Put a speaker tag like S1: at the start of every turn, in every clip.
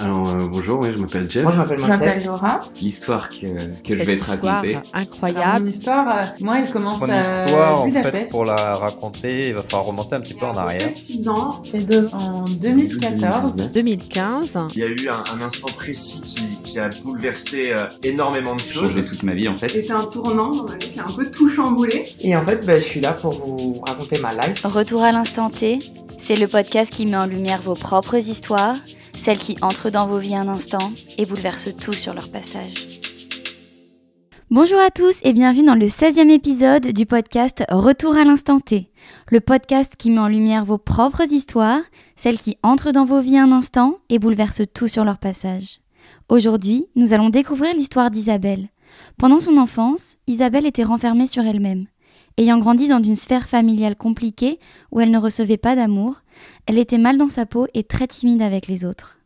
S1: Bonjour, oui, je m'appelle Jeff.
S2: Moi, je m'appelle
S3: Je m'appelle
S2: Mansef.
S3: Laura.
S1: L'histoire que je vais te raconter.
S4: Histoire incroyable.
S3: Mon histoire, moi, elle commence
S5: Mon
S3: à
S5: histoire, en fait,
S3: Budapest.
S5: pour la raconter, il va falloir remonter un petit peu en arrière.
S3: 6 ans, et en 2014.
S4: 2015.
S6: Il y a eu un instant précis qui a bouleversé énormément de choses.
S1: Changé toute ma vie en fait.
S3: C'était un tournant dans ma vie qui a un peu tout chamboulé.
S2: Et en fait, je suis là pour vous raconter ma life.
S7: Retour à l'instant T, c'est le podcast qui met en lumière vos propres histoires, celles qui entrent dans vos vies un instant et bouleversent tout sur leur passage. Bonjour à tous et bienvenue dans le 16e épisode du podcast Retour à l'instant T, le podcast qui met en lumière vos propres histoires, celles qui entrent dans vos vies un instant et bouleversent tout sur leur passage. Aujourd'hui, nous allons découvrir l'histoire d'Isabelle. Pendant son enfance, Isabelle était renfermée sur elle-même. Ayant grandi dans une sphère familiale compliquée où elle ne recevait pas d'amour, elle était mal dans sa peau et très timide avec les autres.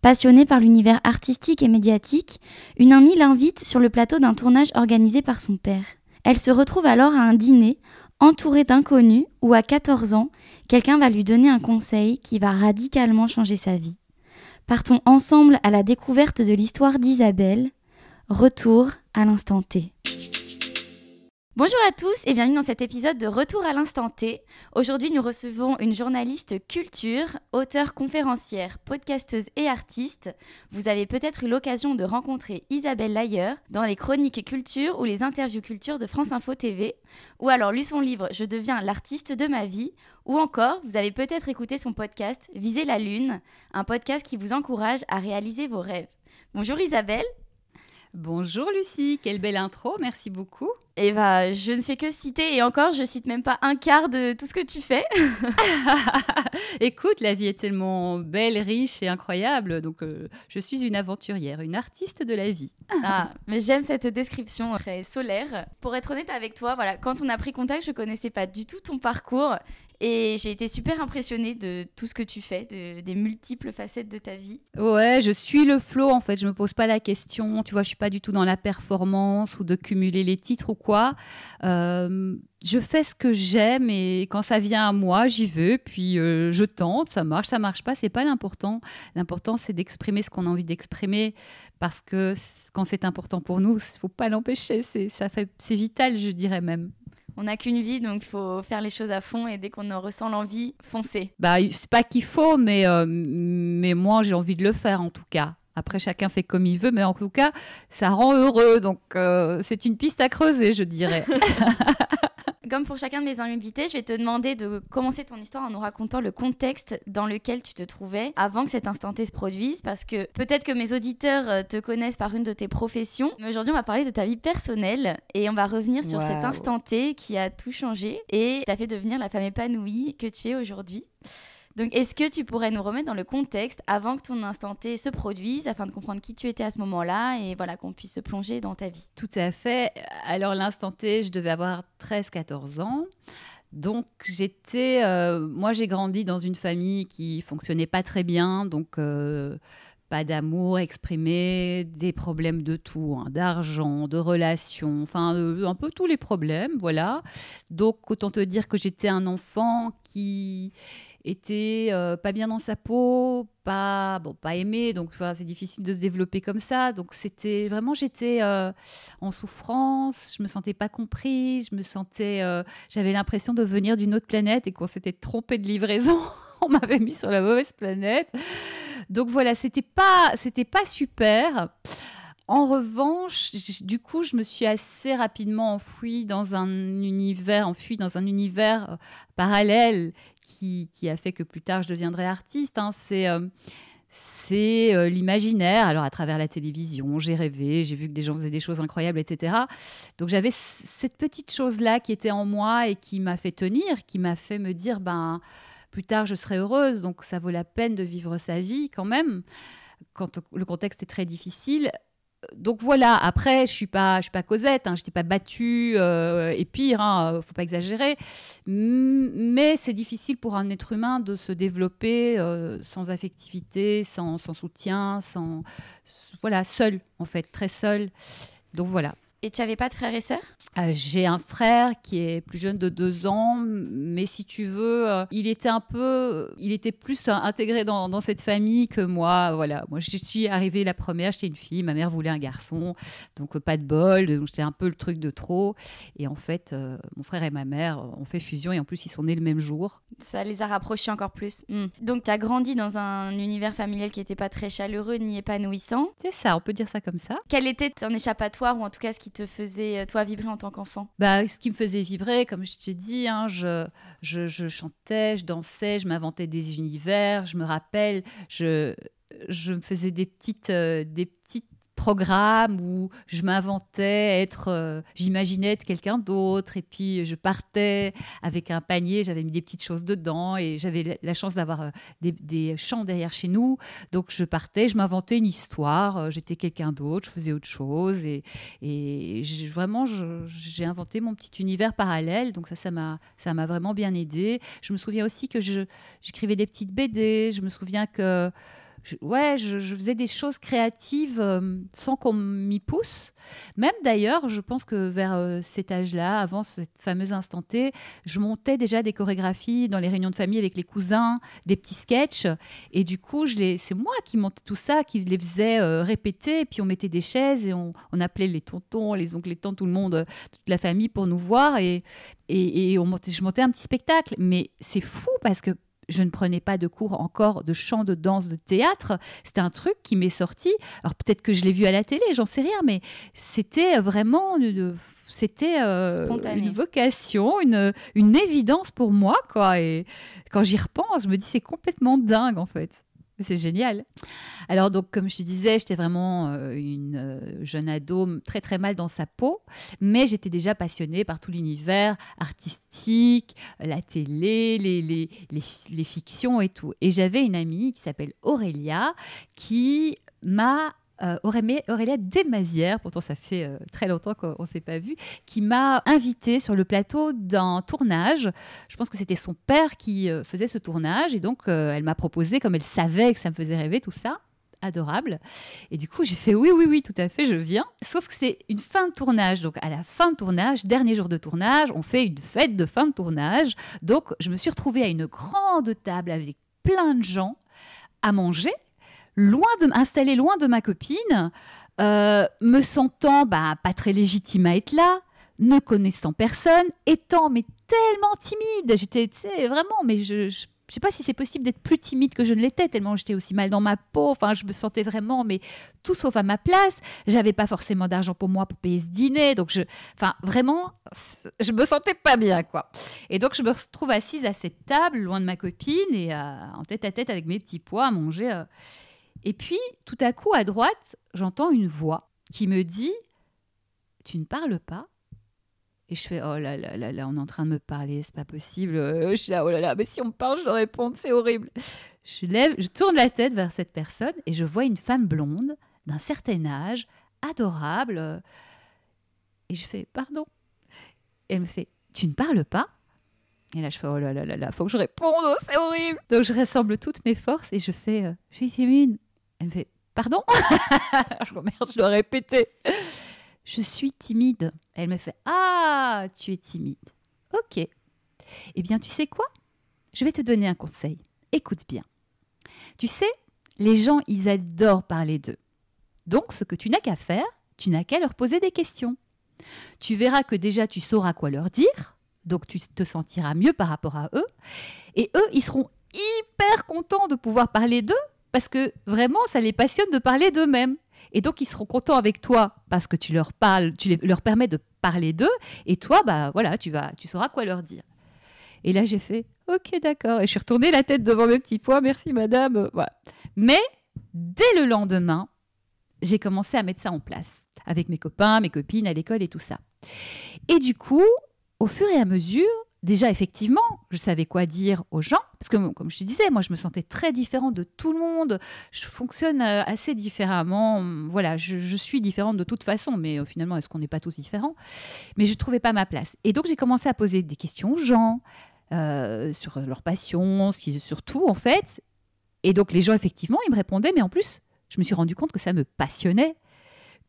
S7: Passionnée par l'univers artistique et médiatique, une amie l'invite sur le plateau d'un tournage organisé par son père. Elle se retrouve alors à un dîner, entourée d'inconnus, où à 14 ans, quelqu'un va lui donner un conseil qui va radicalement changer sa vie. Partons ensemble à la découverte de l'histoire d'Isabelle. Retour à l'instant T. Bonjour à tous et bienvenue dans cet épisode de Retour à l'instant T. Aujourd'hui, nous recevons une journaliste culture, auteure conférencière, podcasteuse et artiste. Vous avez peut-être eu l'occasion de rencontrer Isabelle Layer dans les chroniques culture ou les interviews culture de France Info TV, ou alors lu son livre « Je deviens l'artiste de ma vie », ou encore, vous avez peut-être écouté son podcast « Viser la lune », un podcast qui vous encourage à réaliser vos rêves. Bonjour Isabelle.
S8: Bonjour Lucie, quelle belle intro, merci beaucoup.
S7: Eh ben, je ne fais que citer, et encore, je cite même pas un quart de tout ce que tu fais.
S8: Écoute, la vie est tellement belle, riche et incroyable, donc je suis une aventurière, une artiste de la vie.
S7: Ah, mais j'aime cette description très solaire. Pour être honnête avec toi, voilà, quand on a pris contact, je connaissais pas du tout ton parcours. Et j'ai été super impressionnée de tout ce que tu fais, des multiples facettes de ta vie.
S8: Ouais, je suis le flow en fait, je me pose pas la question, tu vois, je suis pas du tout dans la performance ou de cumuler les titres ou quoi. Je fais ce que j'aime et quand ça vient à moi, j'y vais, puis je tente, ça marche pas, c'est pas l'important. L'important, c'est d'exprimer ce qu'on a envie d'exprimer parce que quand c'est important pour nous, il faut pas l'empêcher, c'est vital, je dirais même.
S7: On n'a qu'une vie, donc il faut faire les choses à fond et dès qu'on en ressent l'envie, foncer.
S8: Bah, c'est pas qu'il faut, mais moi, j'ai envie de le faire en tout cas. Après, chacun fait comme il veut, mais en tout cas, ça rend heureux. Donc, c'est une piste à creuser, je dirais.
S7: Comme pour chacun de mes invités, je vais te demander de commencer ton histoire en nous racontant le contexte dans lequel tu te trouvais avant que cet instant T se produise, parce que peut-être que mes auditeurs te connaissent par une de tes professions, mais aujourd'hui on va parler de ta vie personnelle et on va revenir sur cet instant T qui a tout changé et t'a fait devenir la femme épanouie que tu es aujourd'hui. Donc, est-ce que tu pourrais nous remettre dans le contexte avant que ton instant T se produise, afin de comprendre qui tu étais à ce moment-là et voilà, qu'on puisse se plonger dans ta vie?
S8: Tout à fait. Alors, l'instant T, je devais avoir 13-14 ans. Donc, moi, j'ai grandi dans une famille qui fonctionnait pas très bien. Donc, pas d'amour exprimé, des problèmes de tout, hein, d'argent, de relations, enfin, un peu tous les problèmes, voilà. Donc, autant te dire que j'étais un enfant qui était pas bien dans sa peau, pas aimé, donc c'est difficile de se développer comme ça. Donc j'étais en souffrance, je me sentais pas comprise, j'avais l'impression de venir d'une autre planète et qu'on s'était trompé de livraison. On m'avait mis sur la mauvaise planète. Donc voilà, c'était pas super. En revanche, du coup, je me suis assez rapidement enfuie dans un univers parallèle qui a fait que plus tard, je deviendrai artiste. Hein. C'est l'imaginaire. Alors, à travers la télévision, j'ai rêvé, j'ai vu que des gens faisaient des choses incroyables, etc. Donc, j'avais cette petite chose-là qui était en moi et qui m'a fait tenir, qui m'a fait me dire, plus tard, je serai heureuse. Donc, ça vaut la peine de vivre sa vie quand même, quand le contexte est très difficile. Donc voilà, après, je suis pas Cosette, hein, je n'étais pas battue, et pire, faut pas exagérer. Mais c'est difficile pour un être humain de se développer sans affectivité, sans soutien, seul, en fait, très seul. Donc voilà.
S7: Et tu n'avais pas de frères et sœurs?
S8: J'ai un frère qui est plus jeune de 2 ans, mais si tu veux, il était plus intégré dans cette famille que moi. Voilà, moi je suis arrivée la première, j'étais une fille, ma mère voulait un garçon, donc pas de bol, donc j'étais un peu le truc de trop. Et en fait, mon frère et ma mère ont fait fusion et en plus ils sont nés le même jour.
S7: Ça les a rapprochés encore plus. Donc tu as grandi dans un univers familial qui n'était pas très chaleureux ni épanouissant.
S8: C'est ça, on peut dire ça comme ça.
S7: Quel était ton échappatoire ou en tout cas ce qui te faisait toi vibrer en tant qu'enfant?
S8: Ce qui me faisait vibrer, comme je t'ai dit, je chantais, je dansais, je m'inventais des univers. Je me rappelle, je me faisais des petits programmes où je m'inventais j'imaginais être quelqu'un d'autre et puis je partais avec un panier, j'avais mis des petites choses dedans et j'avais la chance d'avoir des champs derrière chez nous, donc je partais, je m'inventais une histoire, j'étais quelqu'un d'autre, je faisais autre chose et vraiment j'ai inventé mon petit univers parallèle, donc ça m'a vraiment bien aidée. Je me souviens aussi que j'écrivais des petites BD, je me souviens que je faisais des choses créatives sans qu'on m'y pousse. Même d'ailleurs, je pense que vers cet âge-là, avant cette fameuse instant T, je montais déjà des chorégraphies dans les réunions de famille avec les cousins, des petits sketchs. Et du coup, c'est moi qui montais tout ça, qui les faisais répéter. Et puis on mettait des chaises et on appelait les tontons, les oncles, les tantes, tout le monde, toute la famille pour nous voir. Et je montais un petit spectacle. Mais c'est fou parce que je ne prenais pas de cours encore de chant, de danse, de théâtre. C'était un truc qui m'est sorti. Alors peut-être que je l'ai vu à la télé, j'en sais rien, mais c'était vraiment une vocation, une évidence pour moi, quoi. Et quand j'y repense, je me dis c'est complètement dingue en fait. C'est génial. Alors donc, comme je te disais, j'étais vraiment une jeune ado très très mal dans sa peau, mais j'étais déjà passionnée par tout l'univers artistique, la télé, les fictions et tout. Et j'avais une amie qui s'appelle Aurélia, qui m'a Aurélia Desmazières, pourtant ça fait très longtemps qu'on ne s'est pas vu, qui m'a invitée sur le plateau d'un tournage. Je pense que c'était son père qui faisait ce tournage et donc elle m'a proposé, comme elle savait que ça me faisait rêver, tout ça. Adorable. Et du coup, j'ai fait oui, tout à fait, je viens. Sauf que c'est une fin de tournage. Donc, à la fin de tournage, dernier jour de tournage, on fait une fête de fin de tournage. Donc, je me suis retrouvée à une grande table avec plein de gens à manger, installée loin de ma copine, me sentant pas très légitime à être là, ne connaissant personne, étant mais tellement timide. J'étais, vraiment, mais je ne sais pas si c'est possible d'être plus timide que je ne l'étais, tellement j'étais aussi mal dans ma peau. Enfin, je me sentais vraiment, mais tout sauf à ma place. J'avais pas forcément d'argent pour moi pour payer ce dîner. Donc, vraiment, je me sentais pas bien, quoi. Et donc, je me retrouve assise à cette table, loin de ma copine, et en tête à tête avec mes petits pois à manger. Et puis, tout à coup, à droite, j'entends une voix qui me dit « Tu ne parles pas ?» Et je fais « Oh là là là là, on est en train de me parler, c'est pas possible. » Je suis là « Oh là là, mais si on me parle, je dois répondre, c'est horrible. » Je tourne la tête vers cette personne et je vois une femme blonde d'un certain âge, adorable. Et je fais « Pardon ?» Et elle me fait « Tu ne parles pas ?» Et là, je fais « Oh là là là là, faut que je réponde, oh, c'est horrible !» Donc, je rassemble toutes mes forces et je fais « Je suis timide. » Elle me fait « Pardon ?» Je dois répéter. « Je suis timide. » Elle me fait « Ah, tu es timide. Ok. Eh bien, tu sais quoi? Je vais te donner un conseil. Écoute bien. Tu sais, les gens, ils adorent parler d'eux. Donc, ce que tu n'as qu'à faire, tu n'as qu'à leur poser des questions. Tu verras que déjà, tu sauras quoi leur dire. Donc, tu te sentiras mieux par rapport à eux. Et eux, ils seront hyper contents de pouvoir parler d'eux parce que vraiment, ça les passionne de parler d'eux-mêmes. Et donc, ils seront contents avec toi parce que tu leur parles, leur permets de parler d'eux. Et toi, voilà, tu sauras quoi leur dire. Et là, j'ai fait « Ok, d'accord ». Et je suis retournée la tête devant mes petits pois. « Merci, madame. » Voilà. Mais dès le lendemain, j'ai commencé à mettre ça en place avec mes copains, mes copines à l'école et tout ça. Et du coup, au fur et à mesure, déjà, effectivement, je savais quoi dire aux gens, parce que, comme je te disais, moi, je me sentais très différente de tout le monde. Je fonctionne assez différemment. Voilà, je suis différente de toute façon, mais finalement, est-ce qu'on n'est pas tous différents? Mais je ne trouvais pas ma place. Et donc, j'ai commencé à poser des questions aux gens sur leur passion, sur tout, en fait. Et donc, les gens, effectivement, ils me répondaient, mais en plus, je me suis rendu compte que ça me passionnait,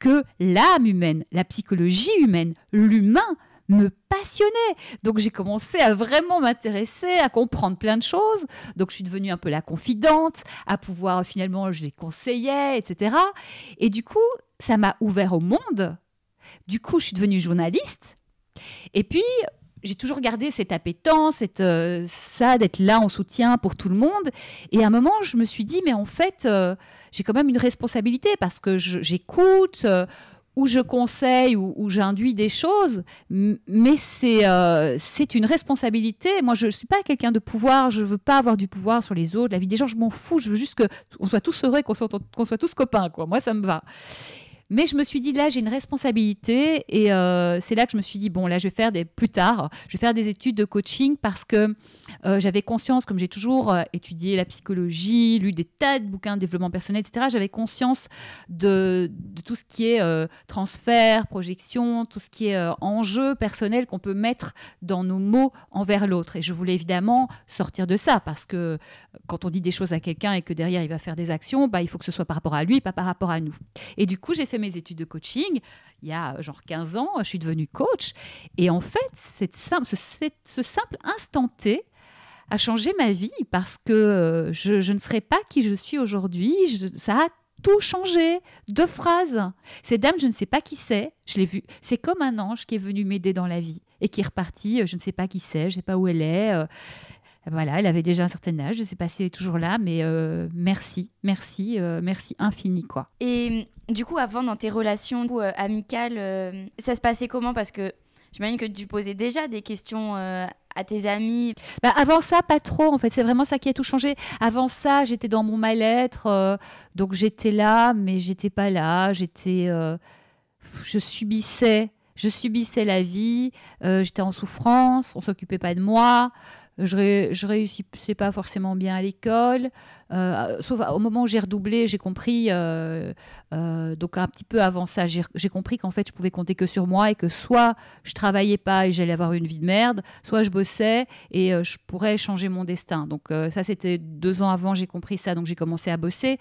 S8: que l'âme humaine, la psychologie humaine, l'humain me passionnait. Donc j'ai commencé à vraiment m'intéresser, à comprendre plein de choses. Donc je suis devenue un peu la confidente, à pouvoir finalement, je les conseillais, etc. Et du coup, ça m'a ouvert au monde. Du coup, je suis devenue journaliste. Et puis, j'ai toujours gardé cette appétence, ça d'être là en soutien pour tout le monde. Et à un moment, je me suis dit, mais en fait, j'ai quand même une responsabilité parce que j'écoute, ou je conseille, ou j'induis des choses, mais c'est une responsabilité. Moi, je ne suis pas quelqu'un de pouvoir, je ne veux pas avoir du pouvoir sur les autres. La vie des gens, je m'en fous, je veux juste qu'on soit tous heureux, qu'on soit tous copains, quoi. Moi, ça me va. Mais je me suis dit, là, j'ai une responsabilité et c'est là que je me suis dit, bon, là, plus tard, je vais faire des études de coaching parce que j'avais conscience, comme j'ai toujours étudié la psychologie, lu des tas de bouquins de développement personnel, etc., j'avais conscience de tout ce qui est transfert, projection, tout ce qui est enjeu personnel qu'on peut mettre dans nos mots envers l'autre. Et je voulais évidemment sortir de ça parce que quand on dit des choses à quelqu'un et que derrière, il va faire des actions, bah, il faut que ce soit par rapport à lui, pas par rapport à nous. Et du coup, j'ai fait mes études de coaching il y a genre 15 ans, je suis devenue coach et en fait ce simple instant T a changé ma vie parce que je ne serais pas qui je suis aujourd'hui, ça a tout changé. 2 phrases. Cette dame, je ne sais pas qui c'est, je l'ai vue, c'est comme un ange qui est venu m'aider dans la vie et qui est reparti, je ne sais pas qui c'est, je ne sais pas où elle est. Voilà, elle avait déjà un certain âge, je ne sais pas si elle est toujours là, mais merci infini, quoi.
S7: Et du coup, avant, dans tes relations amicales, ça se passait comment? Parce que j'imagine que tu posais déjà des questions à tes amis.
S8: Bah, avant ça, pas trop, en fait. C'est vraiment ça qui a tout changé. Avant ça, j'étais dans mon mal-être, donc j'étais là, mais j'étais pas là. Je subissais la vie, j'étais en souffrance, on s'occupait pas de moi. Je réussissais pas forcément bien à l'école, sauf au moment où j'ai redoublé, j'ai compris, donc un petit peu avant ça, j'ai compris qu'en fait je pouvais compter que sur moi et que soit je travaillais pas et j'allais avoir une vie de merde, soit je bossais et je pourrais changer mon destin. Donc ça c'était 2 ans avant, j'ai compris ça, donc j'ai commencé à bosser.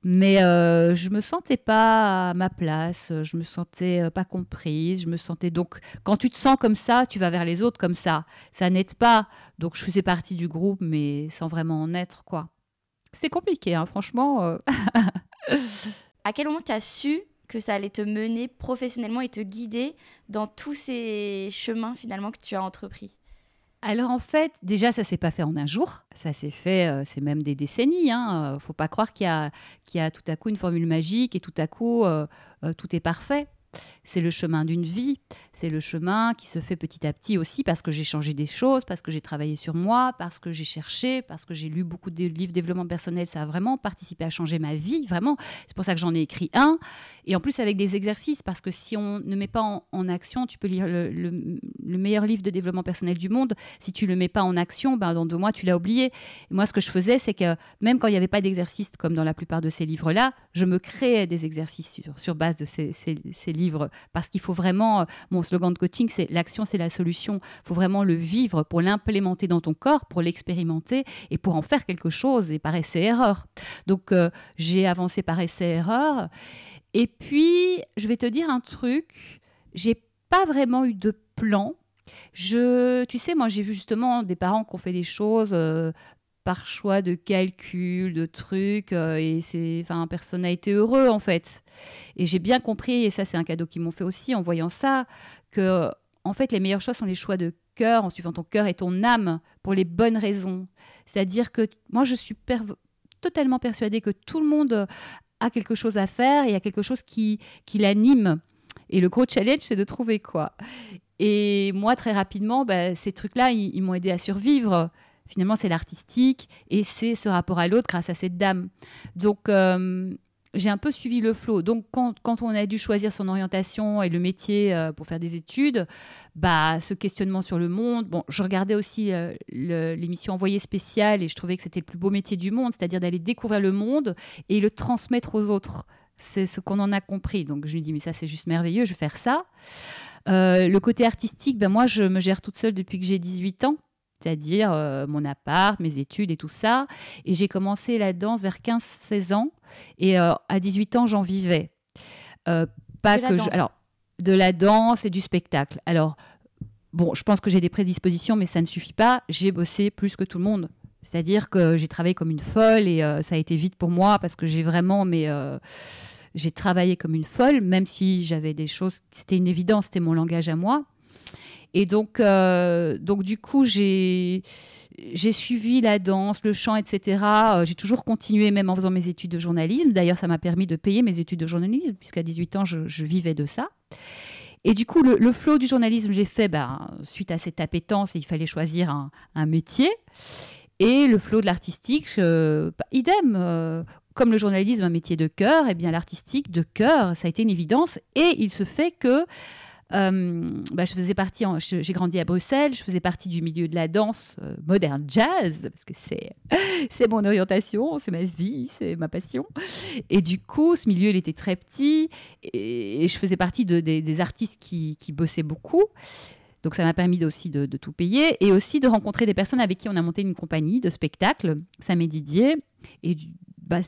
S8: Mais je me sentais pas à ma place, je me sentais pas comprise, je me sentais donc quand tu te sens comme ça, tu vas vers les autres comme ça n'aide pas. Donc je faisais partie du groupe, mais sans vraiment en être, quoi. C'est compliqué, hein, franchement.
S7: À quel moment tu as su que ça allait te mener professionnellement et te guider dans tous ces chemins finalement que tu as entrepris?
S8: Alors en fait, déjà, ça ne s'est pas fait en un jour. Ça s'est fait, c'est même des décennies. Hein. Faut pas croire qu'il y a tout à coup une formule magique et tout à coup, tout est parfait. C'est le chemin d'une vie. C'est le chemin qui se fait petit à petit aussi parce que j'ai changé des choses, parce que j'ai travaillé sur moi, parce que j'ai cherché, parce que j'ai lu beaucoup de livres de développement personnel. Ça a vraiment participé à changer ma vie, vraiment. C'est pour ça que j'en ai écrit un. Et en plus avec des exercices, parce que si on ne met pas en action, tu peux lire le meilleur livre de développement personnel du monde. Si tu ne le mets pas en action, ben, dans 2 mois, tu l'as oublié. Et moi, ce que je faisais, c'est que même quand il n'y avait pas d'exercices, comme dans la plupart de ces livres-là, je me créais des exercices sur base de ces livres. Parce qu'il faut vraiment, mon slogan de coaching, c'est l'action, c'est la solution. Il faut vraiment le vivre pour l'implémenter dans ton corps, pour l'expérimenter et pour en faire quelque chose et par essai-erreur. Donc, j'ai avancé par essai-erreur. Et puis, je vais te dire un truc, j'ai pas vraiment eu de plan. Tu sais, moi, j'ai vu justement des parents qui ont fait des choses par choix de calcul, de trucs, et personne n'a été heureux, en fait. Et j'ai bien compris, et ça, c'est un cadeau qu'ils m'ont fait aussi en voyant ça, que, en fait, les meilleurs choix sont les choix de cœur, en suivant ton cœur et ton âme, pour les bonnes raisons. C'est-à-dire que moi, je suis totalement persuadée que tout le monde a quelque chose à faire, et il y a quelque chose qui l'anime. Et le gros challenge, c'est de trouver quoi. Et moi, très rapidement, ces trucs-là, ils m'ont aidé à survivre. Finalement, c'est l'artistique et c'est ce rapport à l'autre grâce à cette dame. Donc, j'ai un peu suivi le flow. Donc, quand on a dû choisir son orientation et le métier pour faire des études, ce questionnement sur le monde, bon, je regardais aussi l'émission Envoyé spécial et je trouvais que c'était le plus beau métier du monde, c'est-à-dire d'aller découvrir le monde et le transmettre aux autres. C'est ce qu'on en a compris. Donc, je lui dis, mais ça, c'est juste merveilleux, je vais faire ça. Le côté artistique, moi, je me gère toute seule depuis que j'ai 18 ans. C'est-à-dire mon appart, mes études et tout ça. Et j'ai commencé la danse vers 15-16 ans. Et à 18 ans, j'en vivais. pas
S7: De la
S8: que
S7: danse.
S8: alors de la danse et du spectacle. Alors bon, je pense que j'ai des prédispositions, mais ça ne suffit pas. J'ai bossé plus que tout le monde. C'est-à-dire que j'ai travaillé comme une folle et ça a été vite pour moi parce que j'ai travaillé comme une folle, même si j'avais des choses, c'était une évidence, c'était mon langage à moi. Et donc du coup, j'ai suivi la danse, le chant, etc. J'ai toujours continué, même en faisant mes études de journalisme. D'ailleurs, ça m'a permis de payer mes études de journalisme, puisqu'à 18 ans, je vivais de ça. Et du coup, le flow du journalisme, j'ai fait suite à cette appétence, il fallait choisir un métier. Et le flow de l'artistique, idem. Comme le journalisme, un métier de cœur, eh bien l'artistique de cœur, ça a été une évidence. Et il se fait que je faisais partie, j'ai grandi à Bruxelles, je faisais partie du milieu de la danse moderne jazz, parce que c'est mon orientation, c'est ma vie, c'est ma passion. Et du coup, ce milieu, il était très petit, et je faisais partie des artistes qui bossaient beaucoup. Donc ça m'a permis aussi de tout payer, et aussi de rencontrer des personnes avec qui on a monté une compagnie de spectacle, Sam et Didier. Et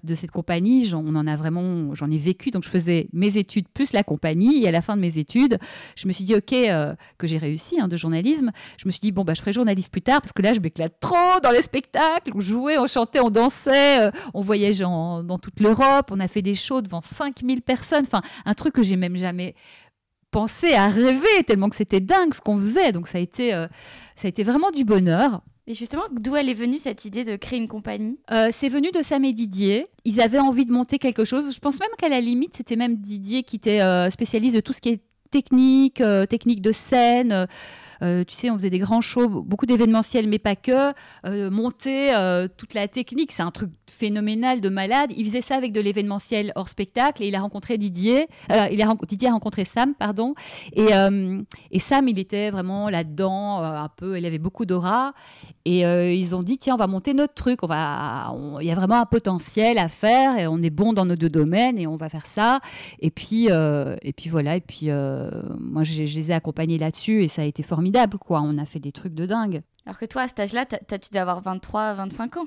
S8: de cette compagnie, j'en ai vécu. Donc je faisais mes études plus la compagnie, et à la fin de mes études, je me suis dit que j'ai réussi de journalisme. Je me suis dit je ferai journaliste plus tard parce que là je m'éclate trop dans les spectacles. On jouait, on chantait, on dansait, on voyageait dans toute l'Europe. On a fait des shows devant 5000 personnes. Enfin, un truc que j'ai même jamais pensé à rêver, tellement que c'était dingue ce qu'on faisait. Donc ça a été vraiment du bonheur.
S7: Et justement, d'où elle est venue cette idée de créer une compagnie?
S8: C'est venu de Sam et Didier. Ils avaient envie de monter quelque chose. Je pense même qu'à la limite, c'était même Didier qui était spécialiste de tout ce qui est technique de scène. Tu sais, on faisait des grands shows, beaucoup d'événementiels, mais pas que. Monter toute la technique, c'est un truc phénoménal de malade. Il faisait ça avec de l'événementiel hors spectacle, et il a rencontré Didier. Didier a rencontré Sam, pardon. Et Sam, il était vraiment là-dedans, un peu. Il avait beaucoup d'aura. Et ils ont dit, tiens, on va monter notre truc. Il y a vraiment un potentiel à faire, et on est bon dans nos deux domaines, et on va faire ça. Et puis voilà. Et puis moi, je les ai accompagnés là-dessus, et ça a été formidable. On a fait des trucs de dingue.
S7: Alors que toi, à cet âge-là, tu dois avoir 23, 25 ans.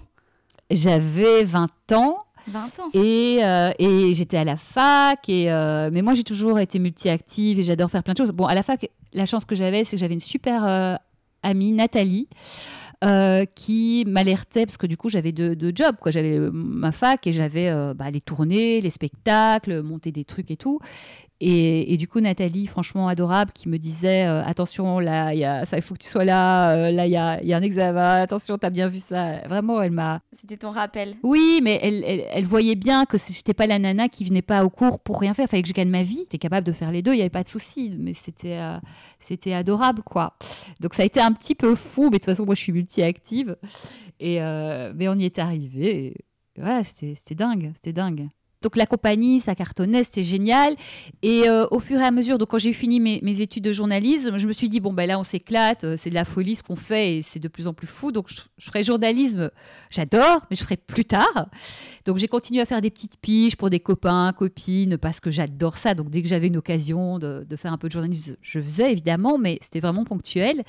S8: J'avais 20 ans.
S7: 20 ans.
S8: Et j'étais à la fac. Mais moi, j'ai toujours été multi-active et j'adore faire plein de choses. Bon, à la fac, la chance que j'avais, c'est que j'avais une super amie, Nathalie, qui m'alertait, parce que du coup, j'avais deux jobs. J'avais ma fac et j'avais les tournées, les spectacles, monter des trucs et tout. Et du coup, Nathalie, franchement adorable, qui me disait attention, là, il faut que tu sois là, là, il y a un examen, attention, t'as bien vu ça. Vraiment, elle m'a...
S7: C'était ton rappel.
S8: Oui, mais elle voyait bien que j'étais pas la nana qui venait pas au cours pour rien faire. Il fallait que je gagne ma vie. J'étais capable de faire les deux, il n'y avait pas de souci. Mais c'était adorable, quoi. Donc, ça a été un petit peu fou, mais de toute façon, moi, je suis multi-active. Mais on y est arrivé. Et voilà, c'était dingue, c'était dingue. Donc la compagnie, ça cartonnait, c'était génial. Et au fur et à mesure, donc quand j'ai fini mes études de journalisme, je me suis dit, là on s'éclate, c'est de la folie ce qu'on fait et c'est de plus en plus fou. Donc je ferai journalisme, j'adore, mais je ferai plus tard. Donc j'ai continué à faire des petites piges pour des copains, copines, parce que j'adore ça. Donc dès que j'avais une occasion de faire un peu de journalisme, je faisais évidemment, mais c'était vraiment ponctuel.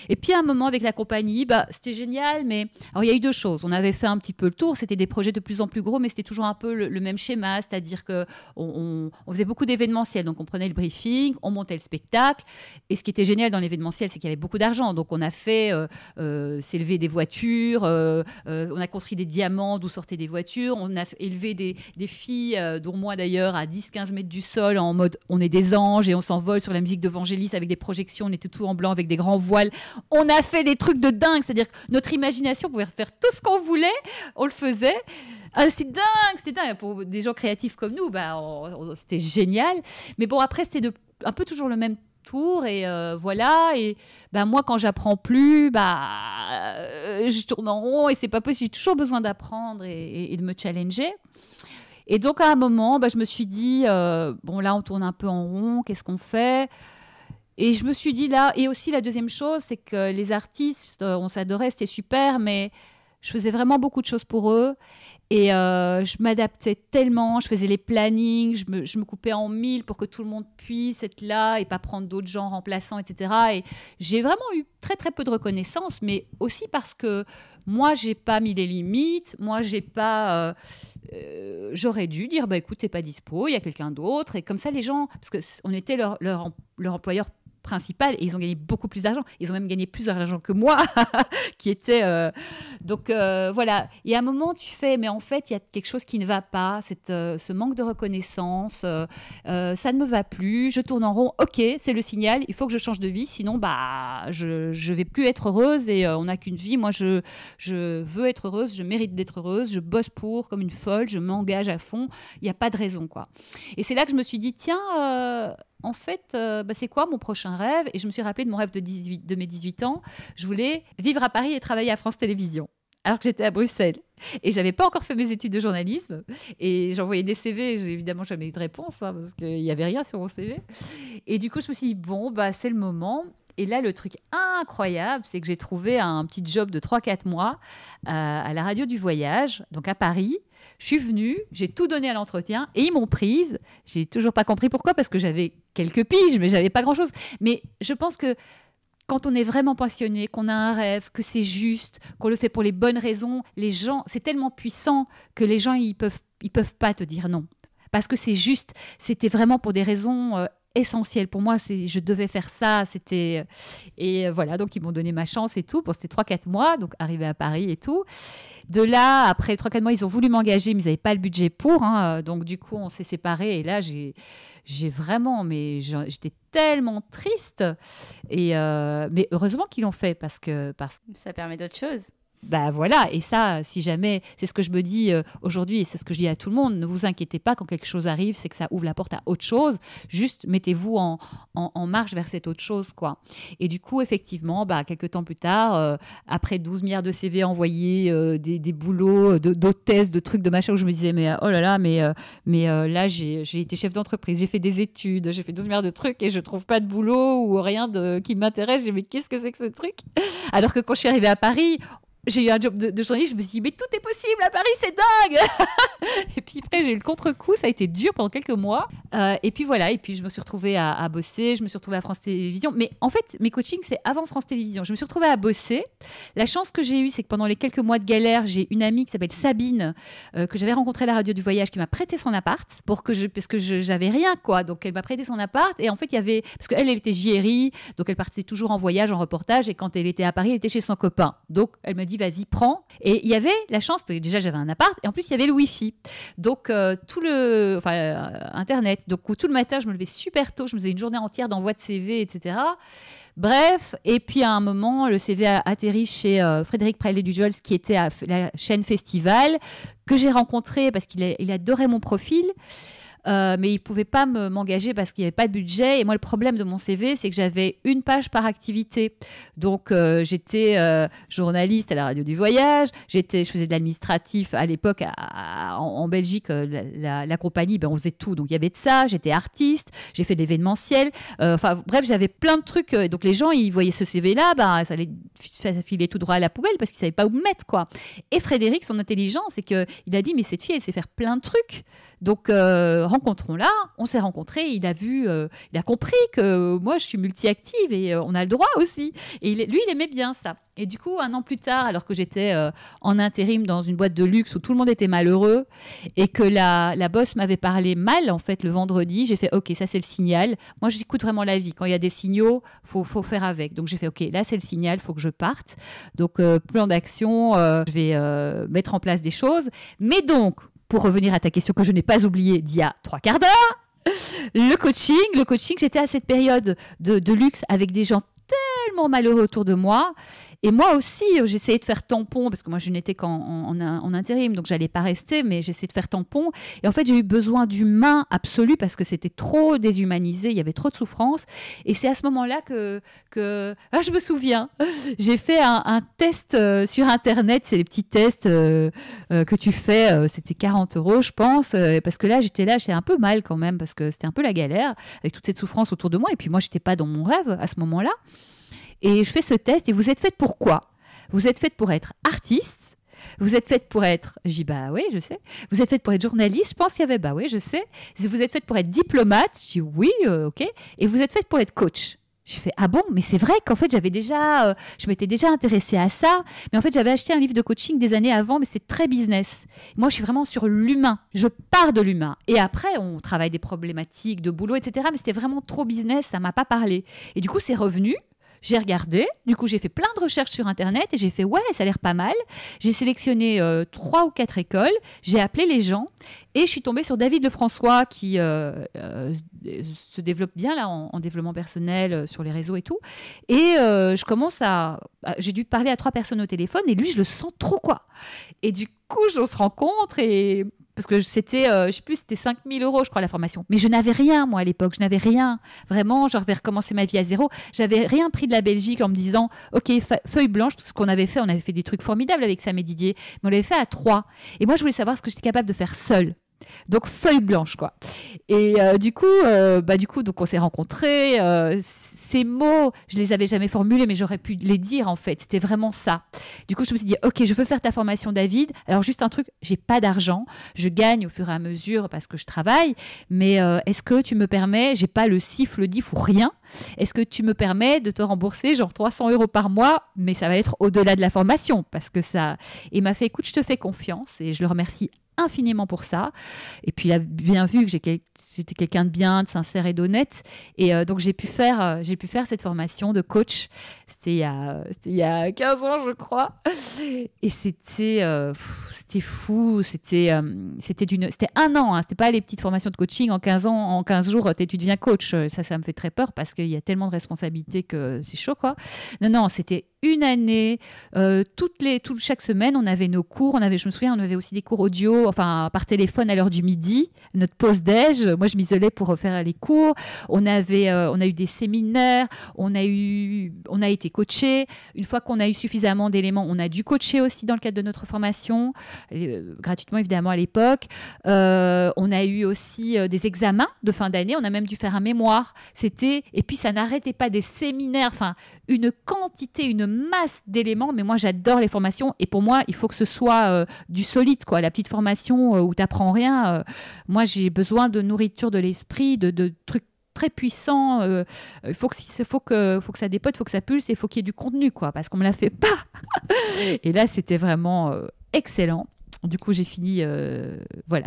S8: Et puis à un moment avec la compagnie, c'était génial, mais alors il y a eu deux choses. On avait fait un petit peu le tour, c'était des projets de plus en plus gros, mais c'était toujours un peu le même schéma. C'est-à-dire qu'on faisait beaucoup d'événementiels. Donc, on prenait le briefing, on montait le spectacle. Et ce qui était génial dans l'événementiel, c'est qu'il y avait beaucoup d'argent. Donc, on a fait s'élever des voitures, on a construit des diamants d'où sortaient des voitures, on a élevé des filles, dont moi d'ailleurs, à 10-15 mètres du sol, en mode on est des anges et on s'envole sur la musique de Vangelis avec des projections, on était tout en blanc avec des grands voiles. On a fait des trucs de dingue. C'est-à-dire que notre imagination pouvait faire tout ce qu'on voulait, on le faisait. C'était dingue. Pour des gens créatifs comme nous, c'était génial. Mais bon, après, c'était un peu toujours le même tour. Et voilà. Et moi, quand j'apprends plus, je tourne en rond et c'est pas possible. J'ai toujours besoin d'apprendre et de me challenger. Et donc, à un moment, je me suis dit, là, on tourne un peu en rond. Qu'est-ce qu'on fait ? Et je me suis dit là, et aussi la deuxième chose, c'est que les artistes, on s'adorait, c'était super, mais Je faisais vraiment beaucoup de choses pour eux. Et je m'adaptais tellement, je faisais les plannings, je me coupais en mille pour que tout le monde puisse être là et pas prendre d'autres gens remplaçants, etc. Et j'ai vraiment eu très très peu de reconnaissance, mais aussi parce que moi, j'ai pas mis les limites, moi, j'ai pas... j'aurais dû dire, bah, écoute, t'es pas dispo, il y a quelqu'un d'autre. Et comme ça, les gens, parce qu'on était leur employeur principal, et ils ont gagné beaucoup plus d'argent. Ils ont même gagné plus d'argent que moi, qui était... Donc, voilà. Et à un moment, tu fais, mais en fait, il y a quelque chose qui ne va pas, ce manque de reconnaissance, ça ne me va plus, je tourne en rond, ok, c'est le signal, il faut que je change de vie, sinon, bah, je vais plus être heureuse, et on n'a qu'une vie. Moi, je veux être heureuse, je mérite d'être heureuse, je bosse pour, comme une folle, je m'engage à fond, il n'y a pas de raison, quoi. Et c'est là que je me suis dit, tiens... en fait, c'est quoi mon prochain rêve? Et je me suis rappelé de mon rêve de mes 18 ans. Je voulais vivre à Paris et travailler à France Télévisions, alors que j'étais à Bruxelles. Et je n'avais pas encore fait mes études de journalisme. Et j'envoyais des CV. J'ai évidemment jamais eu de réponse, hein, parce qu'il n'y avait rien sur mon CV. Et du coup, je me suis dit, bon, c'est le moment. Et là, le truc incroyable, c'est que j'ai trouvé un petit job de 3-4 mois à la radio du voyage, donc à Paris. Je suis venue, j'ai tout donné à l'entretien et ils m'ont prise. J'ai toujours pas compris pourquoi, parce que j'avais quelques piges, mais j'avais pas grand-chose. Mais je pense que quand on est vraiment passionné, qu'on a un rêve, que c'est juste, qu'on le fait pour les bonnes raisons, les gens, c'est tellement puissant que les gens, ils peuvent pas te dire non. Parce que c'est juste, c'était vraiment pour des raisons essentielles. Pour moi, je devais faire ça. Et voilà, donc ils m'ont donné ma chance et tout. Bon, c'était 3-4 mois, donc arrivé à Paris et tout. De là, après 3-4 mois, ils ont voulu m'engager, mais ils n'avaient pas le budget pour. Hein. Donc, du coup, on s'est séparés. Et là, j'ai vraiment... Mais j'étais tellement triste. Mais heureusement qu'ils l'ont fait parce que
S7: ça permet d'autres choses.
S8: Bah voilà, et ça, si jamais, c'est ce que je me dis aujourd'hui et c'est ce que je dis à tout le monde, ne vous inquiétez pas quand quelque chose arrive, c'est que ça ouvre la porte à autre chose, juste mettez-vous en marche vers cette autre chose, quoi. Et du coup, effectivement, quelques temps plus tard, après 12 milliards de CV envoyés, des boulots, d'hôtesse, de trucs, de machin, où je me disais, mais oh là là, mais là, j'ai été chef d'entreprise, j'ai fait des études, j'ai fait 12 milliards de trucs et je trouve pas de boulot ou rien qui m'intéresse. J'ai dit, mais qu'est-ce que c'est que ce truc? Alors que quand je suis arrivée à Paris, j'ai eu un job de journaliste, je me suis dit, mais tout est possible à Paris, c'est dingue. Et puis après, j'ai eu le contre-coup, ça a été dur pendant quelques mois. Et puis voilà, et puis je me suis retrouvée à bosser, je me suis retrouvée à France Télévisions. Mais en fait, mes coachings, c'est avant France Télévisions. Je me suis retrouvée à bosser. La chance que j'ai eue, c'est que pendant les quelques mois de galère, j'ai une amie qui s'appelle Sabine, que j'avais rencontrée à la radio du voyage, qui m'a prêté son appart, parce que j'avais rien, quoi. Donc elle m'a prêté son appart. Et en fait, il y avait, parce qu'elle était JRI, donc elle partait toujours en voyage, en reportage. Et quand elle était à Paris, elle était chez son copain. Donc elle m'a dit, vas-y, prends. Et il y avait la chance, déjà j'avais un appart, et en plus il y avait le Wi-Fi. Donc Internet. Donc tout le matin, je me levais super tôt, je me faisais une journée entière d'envoi de CV, etc. Bref, et puis à un moment, le CV a atterri chez Frédéric Praillet-Dujols, qui était à la chaîne Festival, que j'ai rencontré parce qu'il adorait mon profil. Mais il ne pouvait pas m'engager parce qu'il n'y avait pas de budget. Et moi, le problème de mon CV, c'est que j'avais une page par activité. Donc, j'étais journaliste à la radio du voyage. Je faisais de l'administratif à l'époque en Belgique. La compagnie, on faisait tout. Donc, il y avait de ça. J'étais artiste. J'ai fait de l'événementiel. Bref, j'avais plein de trucs. Donc, les gens, ils voyaient ce CV-là. Ça filait tout droit à la poubelle parce qu'ils ne savaient pas où me mettre, quoi. Et Frédéric, son intelligence, c'est qu'il a dit, mais cette fille, elle sait faire plein de trucs. Donc, rencontrons-la, on s'est rencontrés, il a compris que moi je suis multi-active et on a le droit aussi. Et lui, il aimait bien ça. Et du coup, 1 an plus tard, alors que j'étais en intérim dans une boîte de luxe où tout le monde était malheureux et que la boss m'avait parlé mal, en fait, le vendredi, j'ai fait, OK, ça c'est le signal. Moi, j'écoute vraiment la vie. Quand il y a des signaux, faut faire avec. Donc, j'ai fait, OK, là c'est le signal, il faut que je parte. Donc, plan d'action, je vais mettre en place des choses. Mais donc, pour revenir à ta question que je n'ai pas oubliée d'il y a 3/4 d'heure, le coaching, j'étais à cette période de luxe avec des gens tellement malheureux autour de moi. Et moi aussi, j'essayais de faire tampon, parce que moi, je n'étais qu'en intérim, donc je n'allais pas rester, mais j'essayais de faire tampon. Et en fait, j'ai eu besoin d'humain absolu, parce que c'était trop déshumanisé, il y avait trop de souffrance. Et c'est à ce moment-là que je me souviens, j'ai fait un test sur Internet, c'est les petits tests que tu fais, c'était 40 €, je pense, parce que là, j'étais un peu mal quand même, parce que c'était un peu la galère, avec toute cette souffrance autour de moi. Et puis moi, je n'étais pas dans mon rêve à ce moment-là. Et je fais ce test et vous êtes faites pour quoi? Vous êtes faites pour être artiste, Vous êtes faite pour être... J'ai dit, bah oui, je sais. Vous êtes faite pour être journaliste? Je pense qu'il y avait, bah oui, je sais. Vous êtes faite pour être diplomate? J'ai dit, oui, ok. Et vous êtes faite pour être coach? J'ai fait, ah bon, mais c'est vrai qu'en fait, je m'étais déjà intéressée à ça. Mais en fait, j'avais acheté un livre de coaching des années avant, mais c'est très business. Moi, je suis vraiment sur l'humain. Je pars de l'humain. Et après, on travaille des problématiques de boulot, etc. Mais c'était vraiment trop business, ça ne m'a pas parlé. Et du coup, c'est revenu. J'ai regardé, du coup j'ai fait plein de recherches sur Internet et j'ai fait ouais, ça a l'air pas mal. J'ai sélectionné 3 ou 4 écoles, j'ai appelé les gens et je suis tombée sur David Lefrançois qui se développe bien là en développement personnel sur les réseaux et tout. Et j'ai dû parler à 3 personnes au téléphone et lui je le sens trop quoi. Et du coup on se rencontre et... Parce que c'était, je sais plus, c'était 5 000 € je crois la formation. Mais je n'avais rien moi à l'époque, je n'avais rien. Vraiment, je vais recommencer ma vie à zéro. J'avais rien pris de la Belgique en me disant, ok, feuille blanche, parce qu'on avait fait des trucs formidables avec Sam et Didier, mais on l'avait fait à 3. Et moi je voulais savoir ce que j'étais capable de faire seule. Donc feuille blanche quoi. Et du coup donc on s'est rencontrés. Ces mots, je les avais jamais formulés, mais j'aurais pu les dire en fait. C'était vraiment ça. Du coup, je me suis dit, ok, je veux faire ta formation, David. Alors juste un truc, j'ai pas d'argent, je gagne au fur et à mesure parce que je travaille. Mais est-ce que tu me permets, j'ai pas le CIF, le DIF ou rien. Est-ce que tu me permets de te rembourser genre 300 € par mois, mais ça va être au-delà de la formation parce que ça. Et il m'a fait, écoute, je te fais confiance et je le remercie infiniment pour ça. Et puis il a bien vu que j'étais quelqu'un de bien, de sincère et d'honnête. Et donc j'ai pu faire cette formation de coach. C'était il y a 15 ans, je crois. Et c'était fou. C'était 1 an. Hein. C'était pas les petites formations de coaching en 15 ans, en 15 jours, tu deviens coach. Ça me fait très peur parce qu'il y a tellement de responsabilités que c'est chaud, quoi. Non, c'était 1 année. Chaque semaine, on avait nos cours. Je me souviens, on avait aussi des cours audio, enfin par téléphone à l'heure du midi, notre pause déj. Moi, je m'isolais pour faire les cours. On a eu des séminaires. On a été coachés. Une fois qu'on a eu suffisamment d'éléments, on a dû coacher aussi dans le cadre de notre formation, gratuitement évidemment à l'époque. On a eu aussi des examens de fin d'année. On a même dû faire un mémoire. Et puis ça n'arrêtait pas des séminaires. Enfin, une quantité, une masse d'éléments. Mais moi, j'adore les formations. Et pour moi, il faut que ce soit du solide, quoi. La petite formation où tu n'apprends rien. Moi, j'ai besoin de nourriture de l'esprit, de trucs très puissants. Il faut que ça dépote, il faut que ça pulse et il faut qu'il y ait du contenu, quoi, parce qu'on ne me la fait pas. Et là, c'était vraiment excellent. Du coup, j'ai fini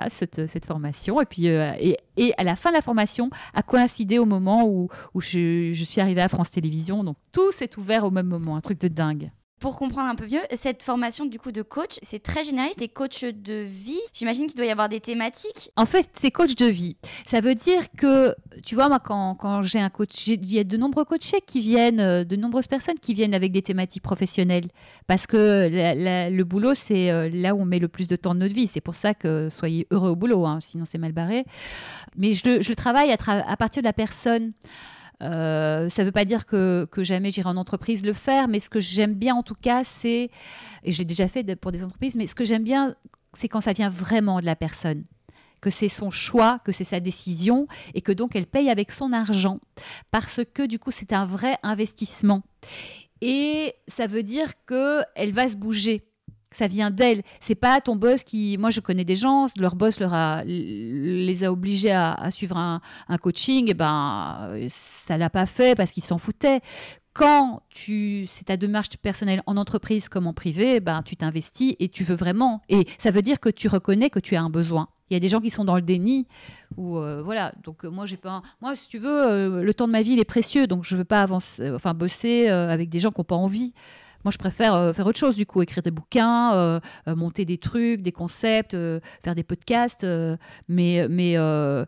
S8: cette formation. Et puis, et à la fin de la formation a coïncidé au moment où je suis arrivée à France Télévisions. Donc, tout s'est ouvert au même moment. Un truc de dingue.
S7: Pour comprendre un peu mieux, cette formation du coup de coach, c'est très généraliste. T'es coach de vie. J'imagine qu'il doit y avoir des thématiques.
S8: En fait, c'est coach de vie. Ça veut dire que, tu vois, moi, quand j'ai un coach, il y a de nombreux coachés qui viennent, de nombreuses personnes qui viennent avec des thématiques professionnelles. Parce que le boulot, c'est là où on met le plus de temps de notre vie. C'est pour ça que soyez heureux au boulot, hein, sinon c'est mal barré. Mais je travaille à partir de la personne. Ça ne veut pas dire que jamais j'irai en entreprise le faire, mais ce que j'aime bien en tout cas, et je l'ai déjà fait pour des entreprises, mais ce que j'aime bien, c'est quand ça vient vraiment de la personne, que c'est son choix, que c'est sa décision et que donc elle paye avec son argent parce que du coup c'est un vrai investissement et ça veut dire qu'elle va se bouger. Ça vient d'elle. C'est pas ton boss qui... Moi, je connais des gens, leur boss les a obligés à suivre un coaching. Et ça l'a pas fait parce qu'ils s'en foutaient. Quand c'est ta démarche personnelle en entreprise comme en privé, tu t'investis et tu veux vraiment. Et ça veut dire que tu reconnais que tu as un besoin. Il y a des gens qui sont dans le déni. Voilà. Donc, moi, si tu veux, le temps de ma vie, il est précieux. Donc, je veux pas bosser avec des gens qui n'ont pas envie. Moi, je préfère faire autre chose, du coup, écrire des bouquins, monter des trucs, des concepts, faire des podcasts. Vraiment,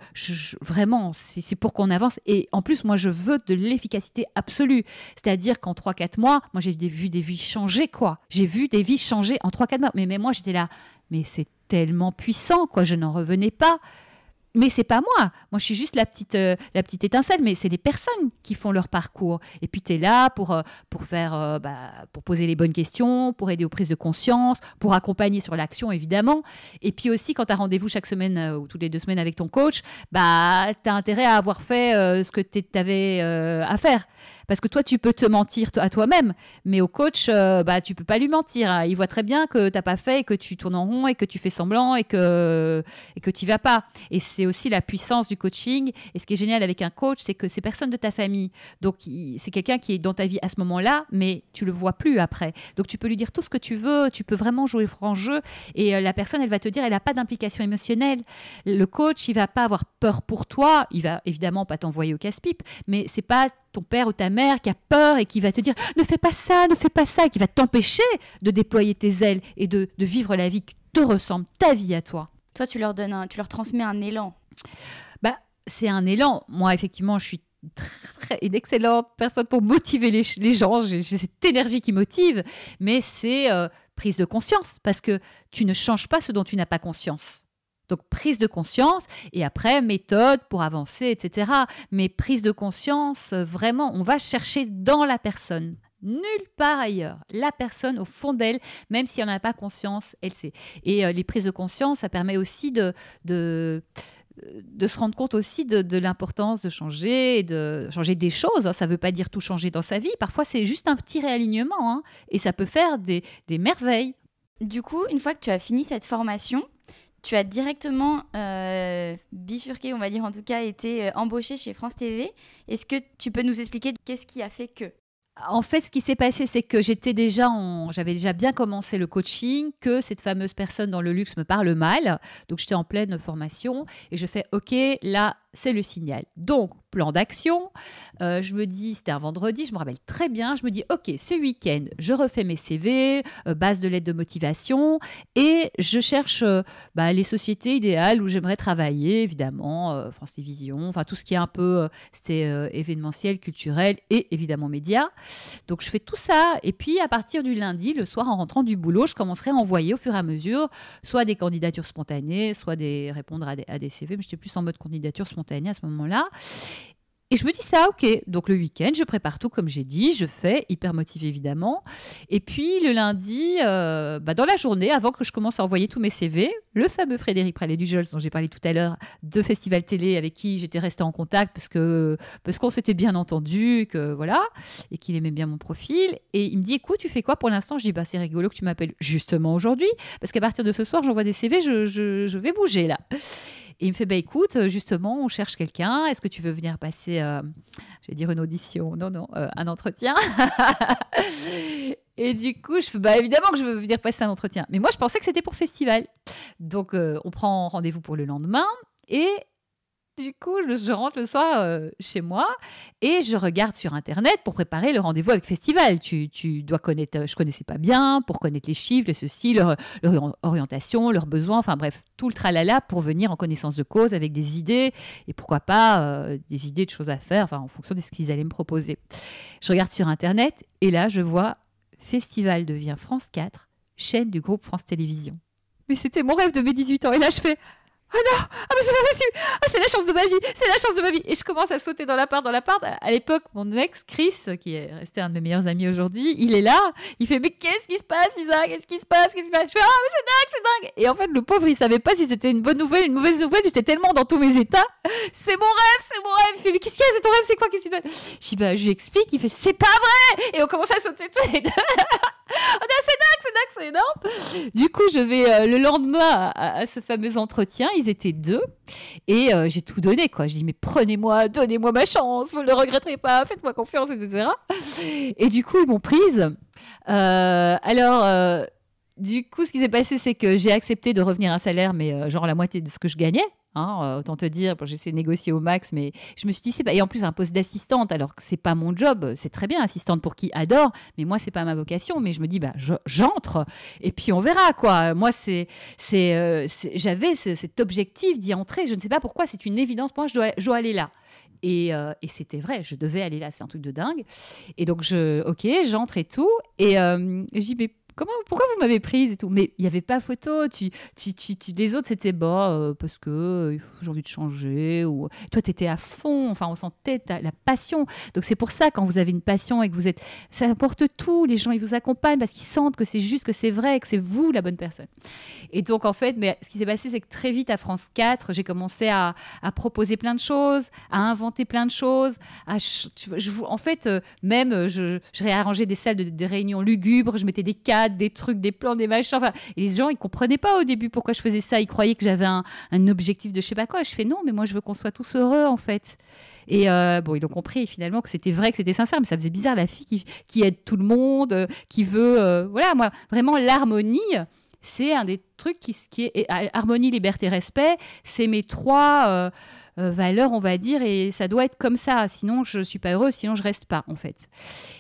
S8: c'est pour qu'on avance. Et en plus, moi, je veux de l'efficacité absolue. C'est-à-dire qu'en 3-4 mois, moi, j'ai vu des vies changer, quoi. J'ai vu des vies changer en 3-4 mois. Mais moi, j'étais là, mais c'est tellement puissant, quoi. Je n'en revenais pas. Mais c'est pas moi. Moi, je suis juste la petite étincelle. Mais c'est les personnes qui font leur parcours. Et puis, tu es là pour poser les bonnes questions, pour aider aux prises de conscience, pour accompagner sur l'action, évidemment. Et puis aussi, quand tu as rendez-vous chaque semaine ou toutes les 2 semaines avec ton coach, tu as intérêt à avoir fait ce que tu avais à faire. Parce que toi, tu peux te mentir à toi-même. Mais au coach, tu peux pas lui mentir. Hein. Il voit très bien que tu n'as pas fait et que tu tournes en rond et que tu fais semblant et que tu n'y vas pas. Et c'est aussi la puissance du coaching. Et ce qui est génial avec un coach, c'est que c'est personne de ta famille. Donc, c'est quelqu'un qui est dans ta vie à ce moment-là, mais tu le vois plus après. Donc, tu peux lui dire tout ce que tu veux. Tu peux vraiment jouer franc jeu. Et la personne, elle va te dire, elle n'a pas d'implication émotionnelle. Le coach, il va pas avoir peur pour toi. Il va évidemment pas t'envoyer au casse-pipe, mais c'est pas ton père ou ta mère qui a peur et qui va te dire ne fais pas ça, et qui va t'empêcher de déployer tes ailes et de vivre la vie qui te ressemble, ta vie à toi.
S7: Toi, tu leur transmets un élan.
S8: C'est un élan. Moi, effectivement, je suis une excellente personne pour motiver les gens. J'ai cette énergie qui motive, mais c'est prise de conscience parce que tu ne changes pas ce dont tu n'as pas conscience. Donc, prise de conscience et après, méthode pour avancer, etc. Mais prise de conscience, vraiment, on va chercher dans la personne. Nulle part ailleurs. La personne, au fond d'elle, même si elle n'en a pas conscience, elle sait. Et les prises de conscience, ça permet aussi de se rendre compte aussi de l'importance de changer, et de changer des choses. Ça ne veut pas dire tout changer dans sa vie. Parfois, c'est juste un petit réalignement. Hein, et ça peut faire des merveilles.
S7: Du coup, une fois que tu as fini cette formation, tu as directement bifurqué, on va dire en tout cas, été embauché chez France TV. Est-ce que tu peux nous expliquer qu'est-ce qui a fait que?
S8: En fait, ce qui s'est passé, c'est que j'avais déjà bien commencé le coaching, que cette fameuse personne dans le luxe me parle mal. Donc, j'étais en pleine formation et je fais « Ok, là, c'est le signal. » Donc, plan d'action. Je me dis, c'était un vendredi, je me rappelle très bien. Je me dis « Ok, ce week-end, je refais mes CV, base de lettres de motivation et je cherche les sociétés idéales où j'aimerais travailler, évidemment, France Télévisions, enfin tout ce qui est un peu événementiel, culturel et évidemment médias. » Donc, je fais tout ça. Et puis, à partir du lundi, le soir, en rentrant du boulot, je commencerai à envoyer au fur et à mesure soit des candidatures spontanées, soit répondre à des CV. Mais j'étais plus en mode candidature spontanée à ce moment-là. Et je me dis ça, ok. Donc, le week-end, je prépare tout comme j'ai dit. Je fais, hyper motivée évidemment. Et puis, le lundi, dans la journée, avant que je commence à envoyer tous mes CV, le fameux Frédéric Pralet-Dujols, dont j'ai parlé tout à l'heure, de Festival Télé, avec qui j'étais restée en contact parce qu'on s'était bien entendu, et qu'il aimait bien mon profil. Et il me dit, écoute, tu fais quoi pour l'instant? Je dis, c'est rigolo que tu m'appelles justement aujourd'hui, parce qu'à partir de ce soir, j'envoie des CV, je vais bouger là. Et il me fait, écoute, justement, on cherche quelqu'un. Est-ce que tu veux venir passer, je vais dire une audition, un entretien. Et du coup, je fais, évidemment que je veux venir passer un entretien. Mais moi, je pensais que c'était pour festival. Donc, on prend rendez-vous pour le lendemain. Et du coup, je rentre le soir chez moi et je regarde sur Internet pour préparer le rendez-vous avec Festival. Tu dois connaître, je ne connaissais pas bien, pour connaître les chiffres, leur orientation, leurs besoins, enfin bref, tout le tralala pour venir en connaissance de cause avec des idées et pourquoi pas des idées de choses à faire en fonction de ce qu'ils allaient me proposer. Je regarde sur Internet et là, je vois Festival devient France 4, chaîne du groupe France Télévisions. Mais c'était mon rêve de mes 18 ans et là, je fais... Oh non, mais c'est pas possible. C'est la chance de ma vie, Et je commence à sauter dans l'appart. À l'époque, mon ex, Chris, qui est resté un de mes meilleurs amis aujourd'hui, il est là. Il fait, mais qu'est-ce qui se passe, Isa? Qu'est-ce qui se passe? Je fais, mais c'est dingue. Et en fait, le pauvre, il savait pas si c'était une bonne nouvelle, une mauvaise nouvelle. J'étais tellement dans tous mes états. C'est mon rêve. Il fait, mais qu'est-ce qu'il y a? C'est ton rêve? C'est quoi? Qu'est-ce qui se passe? Je lui explique. Il fait, c'est pas vrai. Et on commence à sauter tous les deux. C'est énorme. Du coup, je vais le lendemain à ce fameux entretien. Ils étaient 2 et j'ai tout donné, quoi. Je dis, mais donnez-moi ma chance, vous ne le regretterez pas, faites-moi confiance, etc. Et du coup, ils m'ont prise. Du coup, ce qui s'est passé, c'est que j'ai accepté de revenir à un salaire, mais genre la moitié de ce que je gagnais. Autant te dire, j'essaie de négocier au max, mais je me suis dit, et en plus un poste d'assistante, alors que c'est pas mon job, c'est très bien, assistante pour qui adore, mais moi c'est pas ma vocation, mais je me dis, j'entre, et puis on verra, quoi. Moi, j'avais cet objectif d'y entrer, je ne sais pas pourquoi, c'est une évidence, moi je dois aller là. Et c'était vrai, je devais aller là, c'est un truc de dingue. Et donc, j'entre et tout, et je dis, mais pourquoi vous m'avez prise et tout. Mais il n'y avait pas photo. Les autres, c'était parce que j'ai envie de changer. Ou toi, tu étais à fond. Enfin, on sentait la passion. Donc, c'est pour ça, quand vous avez une passion et que vous êtes... Ça apporte tout. Les gens, ils vous accompagnent parce qu'ils sentent que c'est juste, que c'est vrai, que c'est vous la bonne personne. Et donc, en fait, mais ce qui s'est passé, c'est que très vite, à France 4, j'ai commencé à proposer plein de choses, à inventer plein de choses. En fait, je réarrangeais des salles de réunions lugubres, je mettais des cadres, des trucs, des plans, des machins. Enfin, et les gens, ils ne comprenaient pas au début pourquoi je faisais ça. Ils croyaient que j'avais un objectif de je ne sais pas quoi. Je fais non, mais moi, je veux qu'on soit tous heureux, en fait. Et ils ont compris finalement que c'était vrai, que c'était sincère, mais ça faisait bizarre, la fille qui aide tout le monde, qui veut... voilà, moi, vraiment, l'harmonie, c'est un des trucs qui est harmonie, liberté, respect. C'est mes 3 valeurs, on va dire, et ça doit être comme ça. Sinon, je ne suis pas heureuse, sinon je ne reste pas, en fait.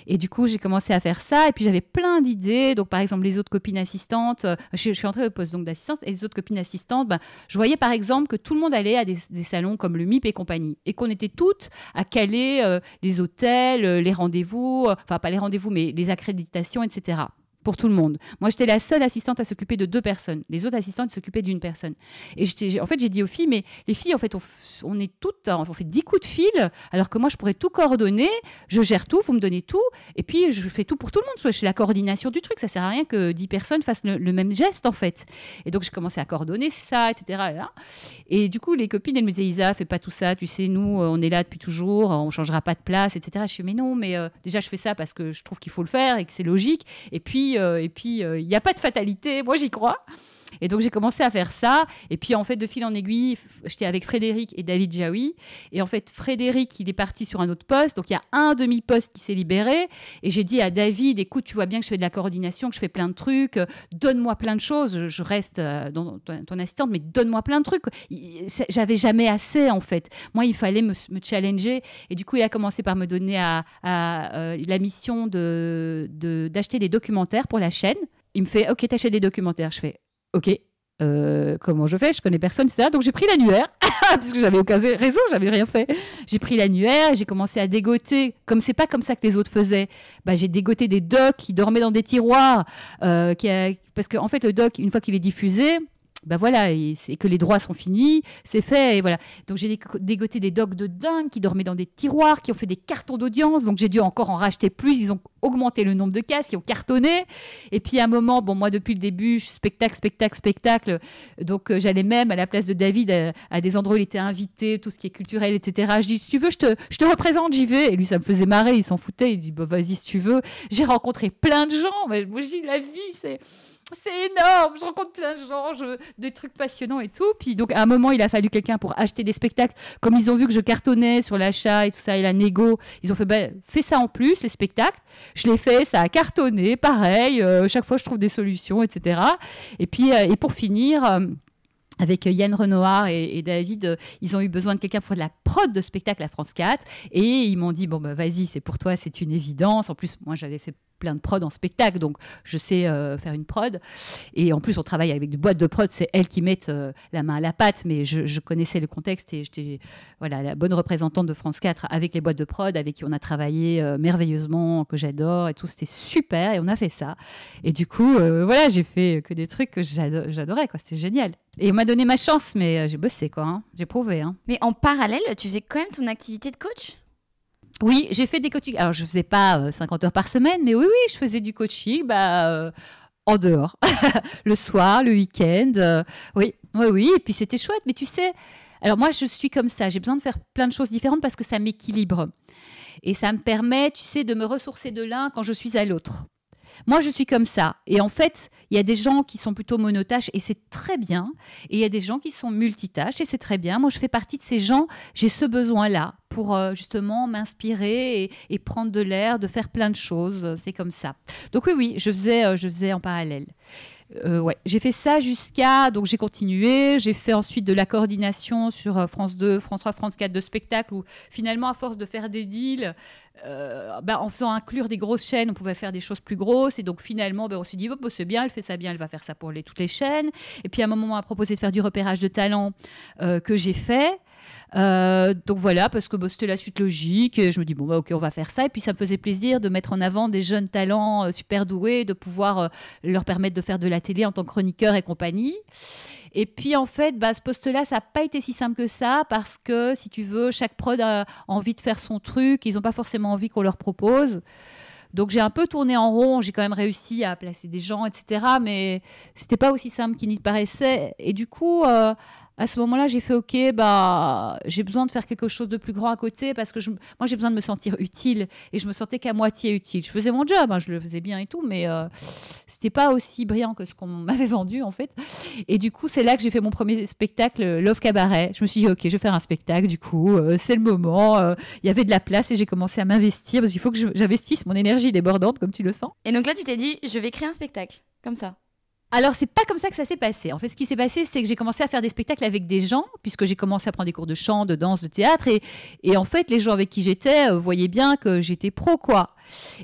S8: Et du coup, j'ai commencé à faire ça, et puis j'avais plein d'idées. Donc, par exemple, les autres copines assistantes, je suis entrée au poste d'assistante, et les autres copines assistantes, je voyais par exemple que tout le monde allait à des salons comme le MIP et compagnie, et qu'on était toutes à caler les hôtels, les rendez-vous, enfin pas les rendez-vous, mais les accréditations, etc. Pour tout le monde. Moi, j'étais la seule assistante à s'occuper de 2 personnes. Les autres assistantes s'occupaient d'1 personne. Et en fait, j'ai dit aux filles, mais les filles, en fait, on est toutes, on fait 10 coups de fil, alors que moi, je pourrais tout coordonner, je gère tout, vous me donnez tout, et puis je fais tout pour tout le monde. Je fais la coordination du truc. Ça sert à rien que 10 personnes fassent le même geste, en fait. Et donc, j'ai commencé à coordonner ça, etc. Et du coup, les copines, elles me disaient, Isa, fais pas tout ça, tu sais, nous, on est là depuis toujours, on changera pas de place, etc. Je fais, mais non, mais déjà, je fais ça parce que je trouve qu'il faut le faire et que c'est logique. Et puis, il n'y a pas de fatalité, moi j'y crois. Et donc j'ai commencé à faire ça. Et puis en fait, de fil en aiguille, j'étais avec Frédéric et David Jaoui. Et en fait, Frédéric, il est parti sur un autre poste. Donc il y a un demi-poste qui s'est libéré. Et j'ai dit à David, écoute, tu vois bien que je fais de la coordination, que je fais plein de trucs. Donne-moi plein de choses. Je reste ton assistante, mais donne-moi plein de trucs. J'avais jamais assez, en fait. Moi, il fallait me challenger. Et du coup, il a commencé par me donner la mission d'acheter des documentaires pour la chaîne. Il me fait, OK, t'achètes des documentaires. Je fais, OK, comment je fais? Je connais personne, etc. Donc j'ai pris l'annuaire, parce que j'avais aucun réseau, j'avais rien fait. J'ai pris l'annuaire et j'ai commencé à dégoter. Comme c'est pas comme ça que les autres faisaient, j'ai dégoté des docs qui dormaient dans des tiroirs. Parce qu'en fait, le doc, une fois qu'il est diffusé, voilà, c'est que les droits sont finis, c'est fait, et voilà. Donc j'ai dégoté des docs de dingue qui dormaient dans des tiroirs, qui ont fait des cartons d'audience, donc j'ai dû encore en racheter plus, ils ont augmenté le nombre de cases, qui ont cartonné. Et puis à un moment, moi depuis le début, spectacle, donc j'allais même à la place de David à des endroits où il était invité, tout ce qui est culturel, etc. Je dis, si tu veux, je te représente, j'y vais. Et lui, ça me faisait marrer, il s'en foutait, il dit, vas-y si tu veux. J'ai rencontré plein de gens, moi je dis, la vie, c'est énorme, je rencontre plein de gens, des trucs passionnants et tout. Puis donc à un moment, il a fallu quelqu'un pour acheter des spectacles. Comme ils ont vu que je cartonnais sur l'achat et tout ça et la négo, ils ont fait fais ça en plus, les spectacles. Je l'ai fait, ça a cartonné, pareil. Chaque fois, je trouve des solutions, etc. Et puis et pour finir. Avec Yann Renoir et David, ils ont eu besoin de quelqu'un pour de la prod de spectacle à France 4. Et ils m'ont dit, vas-y, c'est pour toi, c'est une évidence. En plus, moi, j'avais fait plein de prod en spectacle, donc je sais faire une prod. Et en plus, on travaille avec des boîtes de prod, c'est elles qui mettent la main à la pâte, mais je connaissais le contexte et j'étais la bonne représentante de France 4 avec les boîtes de prod, avec qui on a travaillé merveilleusement, que j'adore et tout, c'était super, et on a fait ça. Et du coup, j'ai fait que des trucs que j'adorais, quoi, c'était génial. Et on m'a donné ma chance, mais j'ai bossé, quoi, hein. J'ai prouvé. Hein.
S7: Mais en parallèle, tu faisais quand même ton activité de coach ?
S8: Oui, j'ai fait des coachings. Alors, je ne faisais pas 50 heures par semaine, mais oui, je faisais du coaching en dehors, le soir, le week-end. Oui. Et puis, c'était chouette. Mais tu sais, alors moi, je suis comme ça. J'ai besoin de faire plein de choses différentes parce que ça m'équilibre. Et ça me permet, tu sais, de me ressourcer de l'un quand je suis à l'autre. Moi, je suis comme ça. Et en fait, il y a des gens qui sont plutôt monotâches et c'est très bien. Et il y a des gens qui sont multitâches et c'est très bien. Moi, je fais partie de ces gens. J'ai ce besoin-là pour justement m'inspirer et prendre de l'air, de faire plein de choses. C'est comme ça. Donc oui, je faisais en parallèle. J'ai fait ça donc j'ai continué, j'ai fait ensuite de la coordination sur France 2, France 3, France 4 de spectacles où finalement à force de faire des deals, en faisant inclure des grosses chaînes, on pouvait faire des choses plus grosses et donc finalement on s'est dit c'est bien, elle fait ça bien, elle va faire ça pour toutes les chaînes. Et puis à un moment on m'a proposé de faire du repérage de talent que j'ai fait. Donc voilà, parce que c'était la suite logique. Et je me dis, ok, on va faire ça. Et puis ça me faisait plaisir de mettre en avant des jeunes talents super doués, de pouvoir leur permettre de faire de la télé en tant que chroniqueur et compagnie. Et puis en fait, ce poste-là, ça n'a pas été si simple que ça, parce que si tu veux, chaque prod a envie de faire son truc. Ils n'ont pas forcément envie qu'on leur propose. Donc j'ai un peu tourné en rond, j'ai quand même réussi à placer des gens, etc. Mais c'était pas aussi simple qu'il n'y paraissait. Et du coup, à ce moment-là, j'ai fait OK, j'ai besoin de faire quelque chose de plus grand à côté, parce que moi j'ai besoin de me sentir utile, et je me sentais qu'à moitié utile. Je faisais mon job, je le faisais bien et tout, mais c'était pas aussi brillant que ce qu'on m'avait vendu en fait. Et du coup, c'est là que j'ai fait mon premier spectacle, Love Cabaret. Je me suis dit OK, je vais faire un spectacle. Du coup, c'est le moment. Il y avait de la place et j'ai commencé à m'investir, parce qu'il faut que j'investisse mon énergie débordante, comme tu le sens.
S7: Et donc là, tu t'es dit, je vais créer un spectacle, comme ça.
S8: Alors, c'est pas comme ça que ça s'est passé. En fait, ce qui s'est passé, c'est que j'ai commencé à faire des spectacles avec des gens, puisque j'ai commencé à prendre des cours de chant, de danse, de théâtre. Et en fait, les gens avec qui j'étais voyaient bien que j'étais pro, quoi.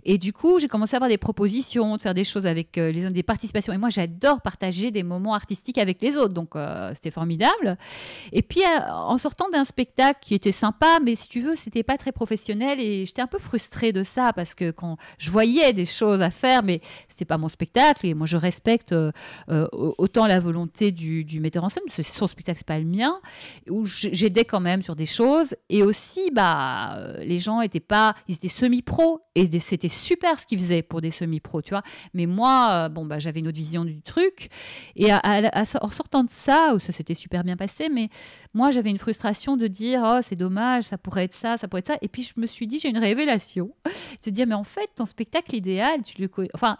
S8: Et du coup, j'ai commencé à avoir des propositions, de faire des choses avec des participations. Et moi, j'adore partager des moments artistiques avec les autres. Donc, c'était formidable. Et puis, en sortant d'un spectacle qui était sympa, mais si tu veux, c'était pas très professionnel. Et j'étais un peu frustrée de ça, parce que quand je voyais des choses à faire, mais c'était pas mon spectacle. Et moi, je respecte autant la volonté du metteur en scène, parce que son spectacle, c'est pas le mien, où j'aidais quand même sur des choses. Et aussi, les gens ils étaient semi-pros. Et c'était super ce qu'ils faisaient pour des semi-pros, tu vois. Mais moi, j'avais une autre vision du truc. Et en sortant de ça, ça s'était super bien passé, mais moi, j'avais une frustration de dire, oh, c'est dommage, ça pourrait être ça, ça pourrait être ça. Et puis, je me suis dit, j'ai une révélation. Se dire, mais en fait, ton spectacle idéal, il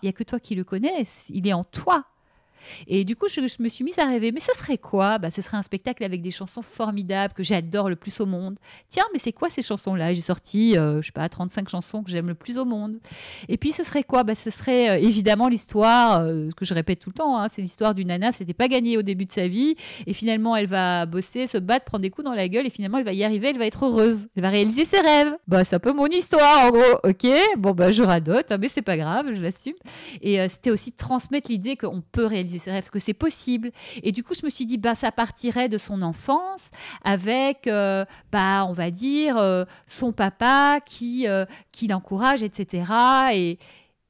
S8: n'y a que toi qui le connais, il est en toi. Et du coup, je me suis mise à rêver. Mais ce serait quoi ? Ce serait un spectacle avec des chansons formidables que j'adore le plus au monde. Tiens, mais c'est quoi ces chansons-là ? J'ai sorti, 35 chansons que j'aime le plus au monde. Et puis, ce serait quoi ? Ce serait évidemment l'histoire, que je répète tout le temps, c'est l'histoire d'une nana, c'était pas gagné au début de sa vie. Et finalement, elle va bosser, se battre, prendre des coups dans la gueule. Et finalement, elle va y arriver, elle va être heureuse. Elle va réaliser ses rêves. C'est un peu mon histoire, en gros. OK, je radote, mais c'est pas grave, je l'assume. Et c'était aussi transmettre l'idée qu'on peut réaliser ses rêves, que c'est possible. Et du coup, je me suis dit, ça partirait de son enfance avec, on va dire, son papa qui l'encourage, etc. Et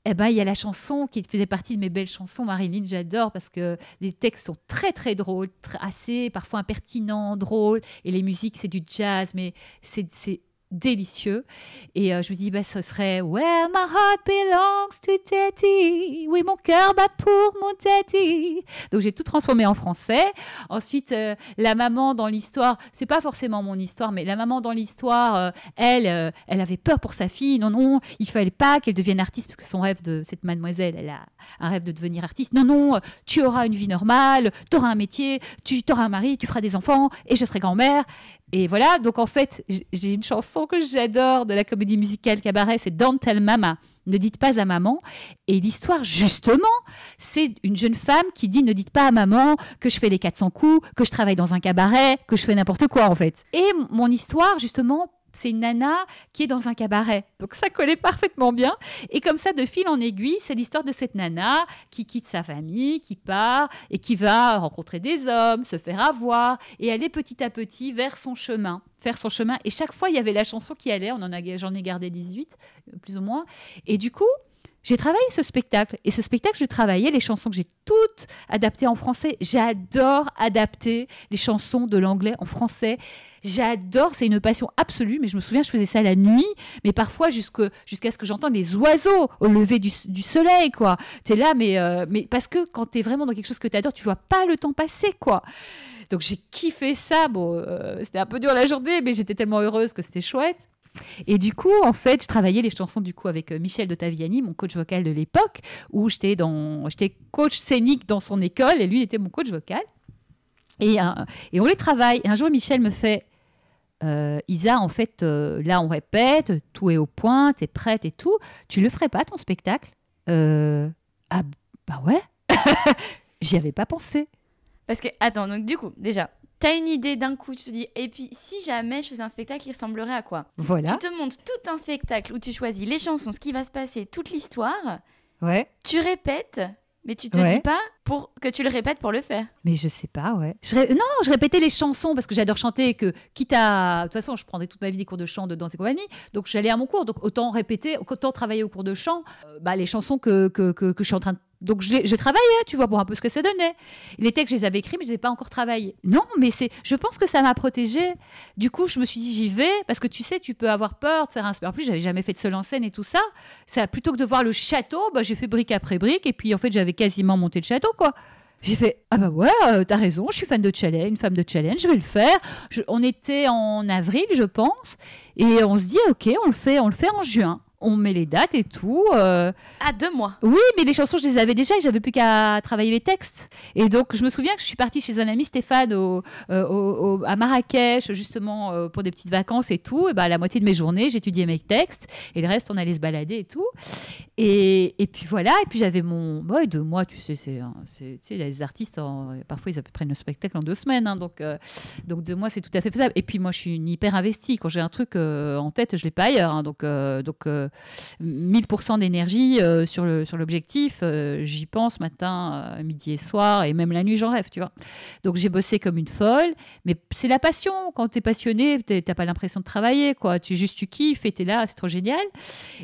S8: il y a la chanson qui faisait partie de mes belles chansons. Marilyn, j'adore, parce que les textes sont très, très drôles, assez parfois impertinents, drôles. Et les musiques, c'est du jazz, mais c'est délicieux. Et je me dis, ce serait Where my heart belongs to daddy. Oui, mon cœur bat pour mon daddy. Donc j'ai tout transformé en français. Ensuite, la maman dans l'histoire, c'est pas forcément mon histoire, mais la maman dans l'histoire, elle avait peur pour sa fille. Non, il fallait pas qu'elle devienne artiste, parce que son rêve de cette mademoiselle, elle a un rêve de devenir artiste. Non, tu auras une vie normale, tu auras un métier, tu auras un mari, tu feras des enfants, et je serai grand-mère. Et voilà, donc en fait, j'ai une chanson que j'adore de la comédie musicale Cabaret, c'est Don't Tell Mama, ne dites pas à maman. Et l'histoire, justement, c'est une jeune femme qui dit, ne dites pas à maman que je fais les 400 coups, que je travaille dans un cabaret, que je fais n'importe quoi, en fait. Et mon histoire, justement, c'est une nana qui est dans un cabaret. Donc ça collait parfaitement bien. Et comme ça, de fil en aiguille, c'est l'histoire de cette nana qui quitte sa famille, qui part et qui va rencontrer des hommes, se faire avoir et aller petit à petit vers son chemin. Faire son chemin. Et chaque fois, il y avait la chanson qui allait. J'en ai gardé 18, plus ou moins. Et du coup, j'ai travaillé ce spectacle. Et ce spectacle, je travaillais les chansons que j'ai toutes adaptées en français. J'adore adapter les chansons de l'anglais en français. J'adore, c'est une passion absolue. Mais je me souviens, je faisais ça la nuit, mais parfois jusqu'à ce que j'entende les oiseaux au lever du soleil, quoi. T'es là, mais parce que quand t'es vraiment dans quelque chose que t'adores, tu vois pas le temps passer, quoi. Donc j'ai kiffé ça. C'était un peu dur la journée, mais j'étais tellement heureuse que c'était chouette. Et du coup, en fait, je travaillais les chansons avec Michel Dottaviani, mon coach vocal de l'époque, où j'étais coach scénique dans son école, et lui, il était mon coach vocal. Et on les travaille. Et un jour, Michel me fait Isa, en fait, là, on répète, tout est au point, t'es prête et tout. Tu le ferais pas, ton spectacle ? Ouais. J'y avais pas pensé.
S7: Parce que, attends, donc du coup, déjà, t'as une idée d'un coup, tu te dis, et puis si jamais je faisais un spectacle, il ressemblerait à quoi ?
S8: Voilà.
S7: Tu te montes tout un spectacle où tu choisis les chansons, ce qui va se passer, toute l'histoire.
S8: Ouais.
S7: Tu répètes, mais tu te dis pas, pour que tu le répètes pour le faire.
S8: Mais je sais pas, ouais. Non, je répétais les chansons parce que j'adore chanter et que, quitte à... De toute façon, je prendrais toute ma vie des cours de chant, de danse et compagnie. Donc, j'allais à mon cours. Donc, autant répéter, autant travailler au cours de chant, les chansons que je suis en train de... Donc, je travaillais, tu vois, pour un peu ce que ça donnait. Les textes, je les avais écrits, mais je ne les ai pas encore travaillés. Non, mais je pense que ça m'a protégée. Du coup, je me suis dit, j'y vais, parce que tu sais, tu peux avoir peur de faire un... En plus, j'avais jamais fait de seul en scène et tout ça. Plutôt que de voir le château, j'ai fait brique après brique, et puis en fait, j'avais quasiment monté le château, quoi. J'ai fait, ah bah ouais, t'as raison, je suis fan de challenge, une femme de challenge, je vais le faire. On était en avril, je pense, et on se dit, ok, on le fait en juin. On met les dates et tout.
S7: À 2 mois.
S8: Oui, mais les chansons, je les avais déjà et j'avais plus qu'à travailler les textes. Et donc, je me souviens que je suis partie chez un ami, Stéphane, à Marrakech, justement, pour des petites vacances et tout. Et la moitié de mes journées, j'étudiais mes textes et le reste, on allait se balader et tout. Et puis voilà, et puis j'avais mon... 2 mois, tu sais, tu sais, les artistes, parfois, ils prennent le spectacle en 2 semaines. Hein, donc 2 mois, c'est tout à fait faisable. Et puis moi, je suis une hyper investie. Quand j'ai un truc en tête, je ne l'ai pas ailleurs. Hein, donc 1000% d'énergie sur l'objectif. J'y pense matin, midi et soir, et même la nuit, j'en rêve, tu vois. Donc, j'ai bossé comme une folle. Mais c'est la passion. Quand tu es passionné, tu n'as pas l'impression de travailler, quoi. Tu kiffes et tu es là, c'est trop génial.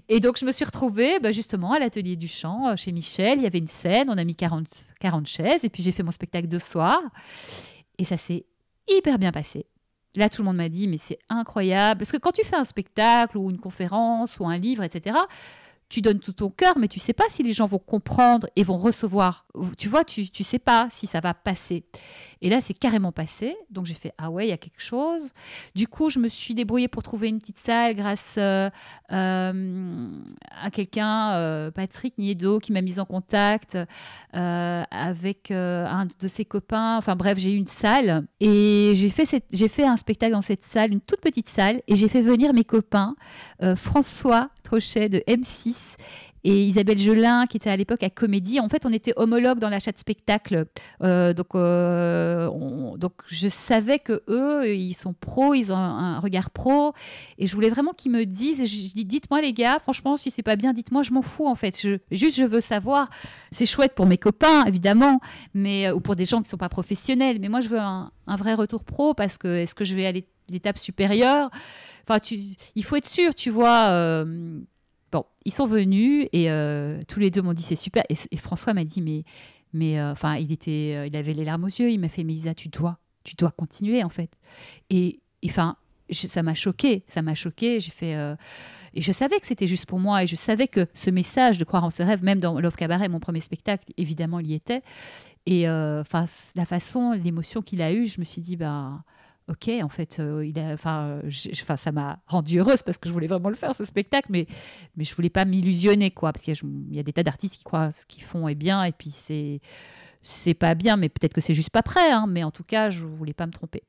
S8: Et donc, je me suis retrouvée justement à l'atelier du chant chez Michel. Il y avait une scène, on a mis 40 chaises, et puis j'ai fait mon spectacle de soir. Et ça s'est hyper bien passé. Là, tout le monde m'a dit, mais c'est incroyable. Parce que quand tu fais un spectacle ou une conférence ou un livre, etc., tu donnes tout ton cœur, mais tu ne sais pas si les gens vont comprendre et vont recevoir. Tu vois, tu ne sais pas si ça va passer. Et là, c'est carrément passé. Donc, j'ai fait, ah ouais, il y a quelque chose. Du coup, je me suis débrouillée pour trouver une petite salle grâce à quelqu'un, Patrick Niedo, qui m'a mise en contact avec un de ses copains. Enfin bref, j'ai eu une salle et j'ai fait un spectacle dans cette salle, une toute petite salle, et j'ai fait venir mes copains, François Trochet de M6 et Isabelle Gelin qui était à l'époque à Comédie. En fait, on était homologues dans l'achat de spectacle. Donc, je savais que eux, ils sont pros, ils ont un regard pro. Et je voulais vraiment qu'ils me disent. Je dis, dites-moi les gars, franchement, si c'est pas bien, dites-moi, je m'en fous en fait. Je veux savoir. C'est chouette pour mes copains, évidemment, ou pour des gens qui sont pas professionnels. Mais moi, je veux un vrai retour pro parce que est-ce que je vais aller l'étape supérieure? Enfin, il faut être sûr, tu vois. Bon, ils sont venus et tous les deux m'ont dit c'est super. Et François m'a dit mais il avait les larmes aux yeux. Il m'a fait mais Isa, tu dois continuer en fait. Et enfin, ça m'a choquée. J'ai fait et je savais que c'était juste pour moi et je savais que ce message de croire en ses rêves, même dans Love Cabaret, mon premier spectacle, évidemment, il y était. Et enfin, la façon, l'émotion qu'il a eue, je me suis dit ok, en fait, ça m'a rendue heureuse parce que je voulais vraiment le faire, ce spectacle, mais je voulais pas m'illusionner, quoi, parce qu'il y a des tas d'artistes qui croient ce qu'ils font est bien, et puis c'est pas bien, mais peut-être que c'est juste pas prêt, hein, mais en tout cas, je voulais pas me tromper.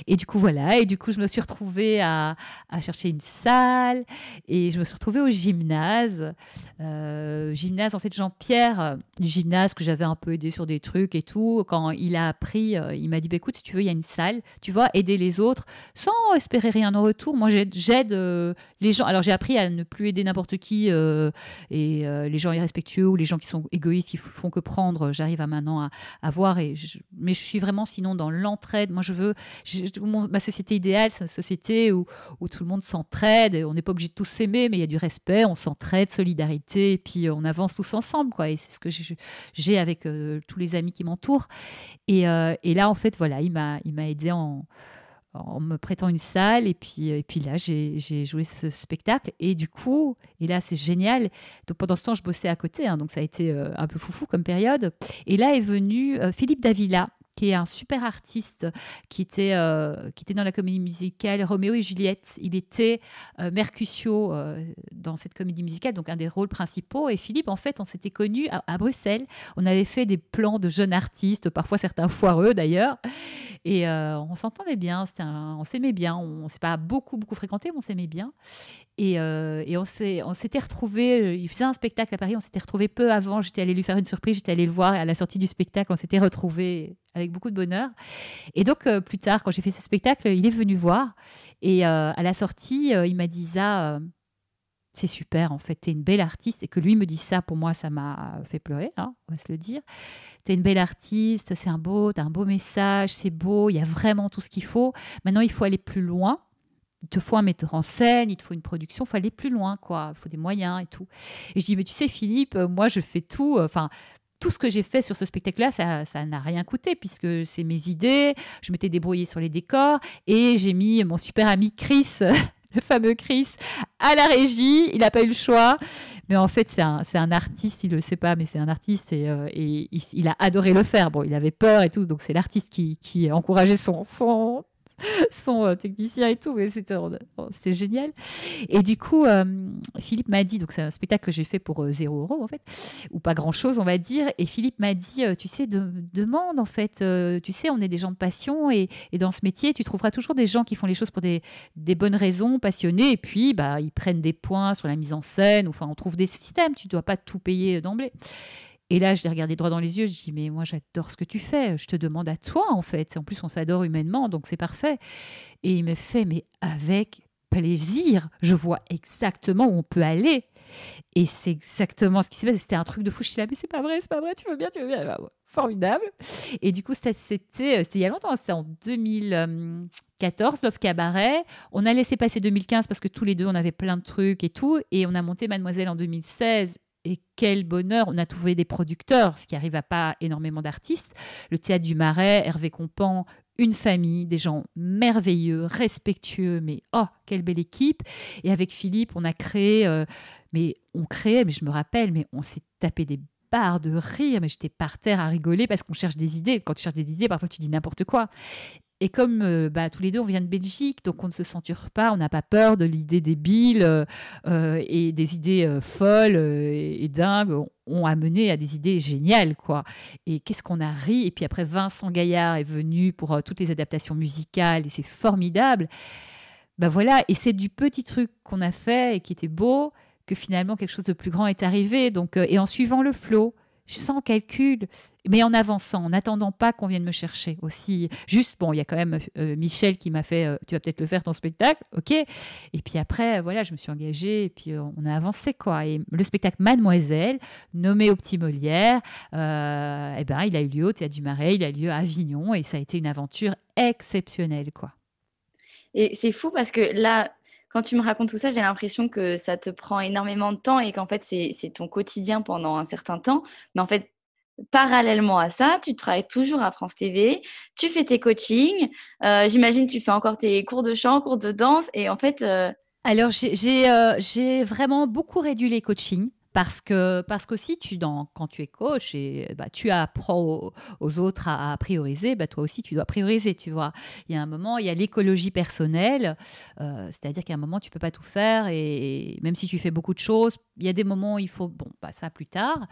S8: Et du coup, voilà. Et du coup, je me suis retrouvée à chercher une salle et je me suis retrouvée au gymnase. En fait, Jean-Pierre du gymnase, que j'avais un peu aidé sur des trucs et tout, quand il a appris, il m'a dit, écoute, si tu veux, il y a une salle, tu vois, aider les autres sans espérer rien en retour. Moi, j'aide les gens. Alors, j'ai appris à ne plus aider n'importe qui et les gens irrespectueux ou les gens qui sont égoïstes, qui font que prendre. J'arrive maintenant à voir. Mais je suis vraiment sinon dans l'entraide. Moi, ma société idéale, c'est une société où tout le monde s'entraide. On n'est pas obligé de tous s'aimer, mais il y a du respect, on s'entraide, solidarité, et puis on avance tous ensemble, quoi. Et c'est ce que j'ai avec tous les amis qui m'entourent. Et là, en fait, voilà, il m'a aidé en me prêtant une salle. Et puis là, j'ai joué ce spectacle. Et du coup, et là, c'est génial. Donc pendant ce temps, je bossais à côté. Hein, donc ça a été un peu foufou comme période. Et là est venu Philippe Davila, qui est un super artiste, qui était dans la comédie musicale Roméo et Juliette. Il était Mercutio dans cette comédie musicale, donc un des rôles principaux. Et Philippe, en fait, on s'était connus à Bruxelles. On avait fait des plans de jeunes artistes, parfois certains foireux d'ailleurs. Et on s'entendait bien, on s'aimait bien. On ne s'est pas beaucoup fréquenté, mais on s'aimait bien. Et on s'était retrouvés, il faisait un spectacle à Paris, on s'était retrouvés peu avant, j'étais allée lui faire une surprise, j'étais allée le voir, et à la sortie du spectacle, on s'était retrouvés avec beaucoup de bonheur. Et donc, plus tard, quand j'ai fait ce spectacle, il est venu voir, et à la sortie, il m'a dit, Isa, c'est super, en fait, t'es une belle artiste. Et que lui me dise ça, pour moi, ça m'a fait pleurer, hein, on va se le dire. T'es une belle artiste, t'as un beau message, c'est beau, il y a vraiment tout ce qu'il faut. Maintenant, il faut aller plus loin. Il te faut un metteur en scène, il te faut une production, il faut aller plus loin, quoi. Il faut des moyens et tout. Et je dis, mais tu sais, Philippe, moi, je fais tout. Enfin, tout ce que j'ai fait sur ce spectacle-là, ça n'a rien coûté, puisque c'est mes idées. Je m'étais débrouillée sur les décors et j'ai mis mon super ami Chris, le fameux Chris, à la régie. Il n'a pas eu le choix. Mais en fait, c'est un artiste, il ne le sait pas, mais c'est un artiste et il a adoré le faire. Bon, il avait peur et tout, donc c'est l'artiste qui encourageait son technicien et tout, mais c'était génial. Et du coup, Philippe m'a dit, donc c'est un spectacle que j'ai fait pour 0 € en fait, ou pas grand-chose on va dire, et Philippe m'a dit, tu sais, demande en fait, tu sais, on est des gens de passion et dans ce métier, tu trouveras toujours des gens qui font les choses pour des bonnes raisons, passionnés, et puis bah, ils prennent des points sur la mise en scène, enfin on trouve des systèmes, tu ne dois pas tout payer d'emblée. Et là, je l'ai regardé droit dans les yeux, je dis, mais moi, j'adore ce que tu fais. Je te demande à toi, en fait. En plus, on s'adore humainement, donc c'est parfait. Et il me fait, mais avec plaisir. Je vois exactement où on peut aller. Et c'est exactement ce qui s'est passé. C'était un truc de fou. Je suis là, mais c'est pas vrai, tu veux bien. Formidable. Et du coup, c'était il y a longtemps, c'est en 2014, Love Cabaret. On a laissé passer 2015 parce que tous les deux, on avait plein de trucs et tout. Et on a monté Mademoiselle en 2016. Et quel bonheur, on a trouvé des producteurs, ce qui arrive à pas énormément d'artistes. Le Théâtre du Marais, Hervé Compan, une famille, des gens merveilleux, respectueux, mais oh, quelle belle équipe. Et avec Philippe, on a créé, mais je me rappelle, mais on s'est tapé des barres de rire, mais j'étais par terre à rigoler parce qu'on cherche des idées. Quand tu cherches des idées, parfois tu dis n'importe quoi. Et comme tous les deux, on vient de Belgique, donc on ne se censure pas, on n'a pas peur de l'idée débile et des idées folles et dingues ont amené à des idées géniales, quoi. Et qu'est-ce qu'on a ri. Et puis après, Vincent Gaillard est venu pour toutes les adaptations musicales et c'est formidable. Ben voilà, et c'est du petit truc qu'on a fait et qui était beau que finalement quelque chose de plus grand est arrivé. Donc, et en suivant le flow, sans calcul, mais en avançant, en n'attendant pas qu'on vienne me chercher aussi. Juste, bon, il y a quand même Michel qui m'a fait tu vas peut-être le faire ton spectacle, ok. Et puis après, voilà, je me suis engagée et puis on a avancé, quoi. Et le spectacle Mademoiselle, nommé au Petit Molière, il a eu lieu au Théâtre du Marais, il a eu lieu à Avignon et ça a été une aventure exceptionnelle, quoi.
S7: Et c'est fou parce que là, quand tu me racontes tout ça, j'ai l'impression que ça te prend énormément de temps et qu'en fait, c'est ton quotidien pendant un certain temps. Mais en fait, parallèlement à ça, tu travailles toujours à France TV, tu fais tes coachings, j'imagine que tu fais encore tes cours de chant, cours de danse. Et en fait…
S8: Alors, j'ai vraiment beaucoup réduit les coachings. Parce qu'aussi, quand tu es coach, et, tu apprends aux autres à prioriser, toi aussi, tu dois prioriser, tu vois. Il y a un moment, il y a l'écologie personnelle, c'est-à-dire qu'à un moment, tu ne peux pas tout faire, et même si tu fais beaucoup de choses, il y a des moments où il faut… Bon, ça plus tard.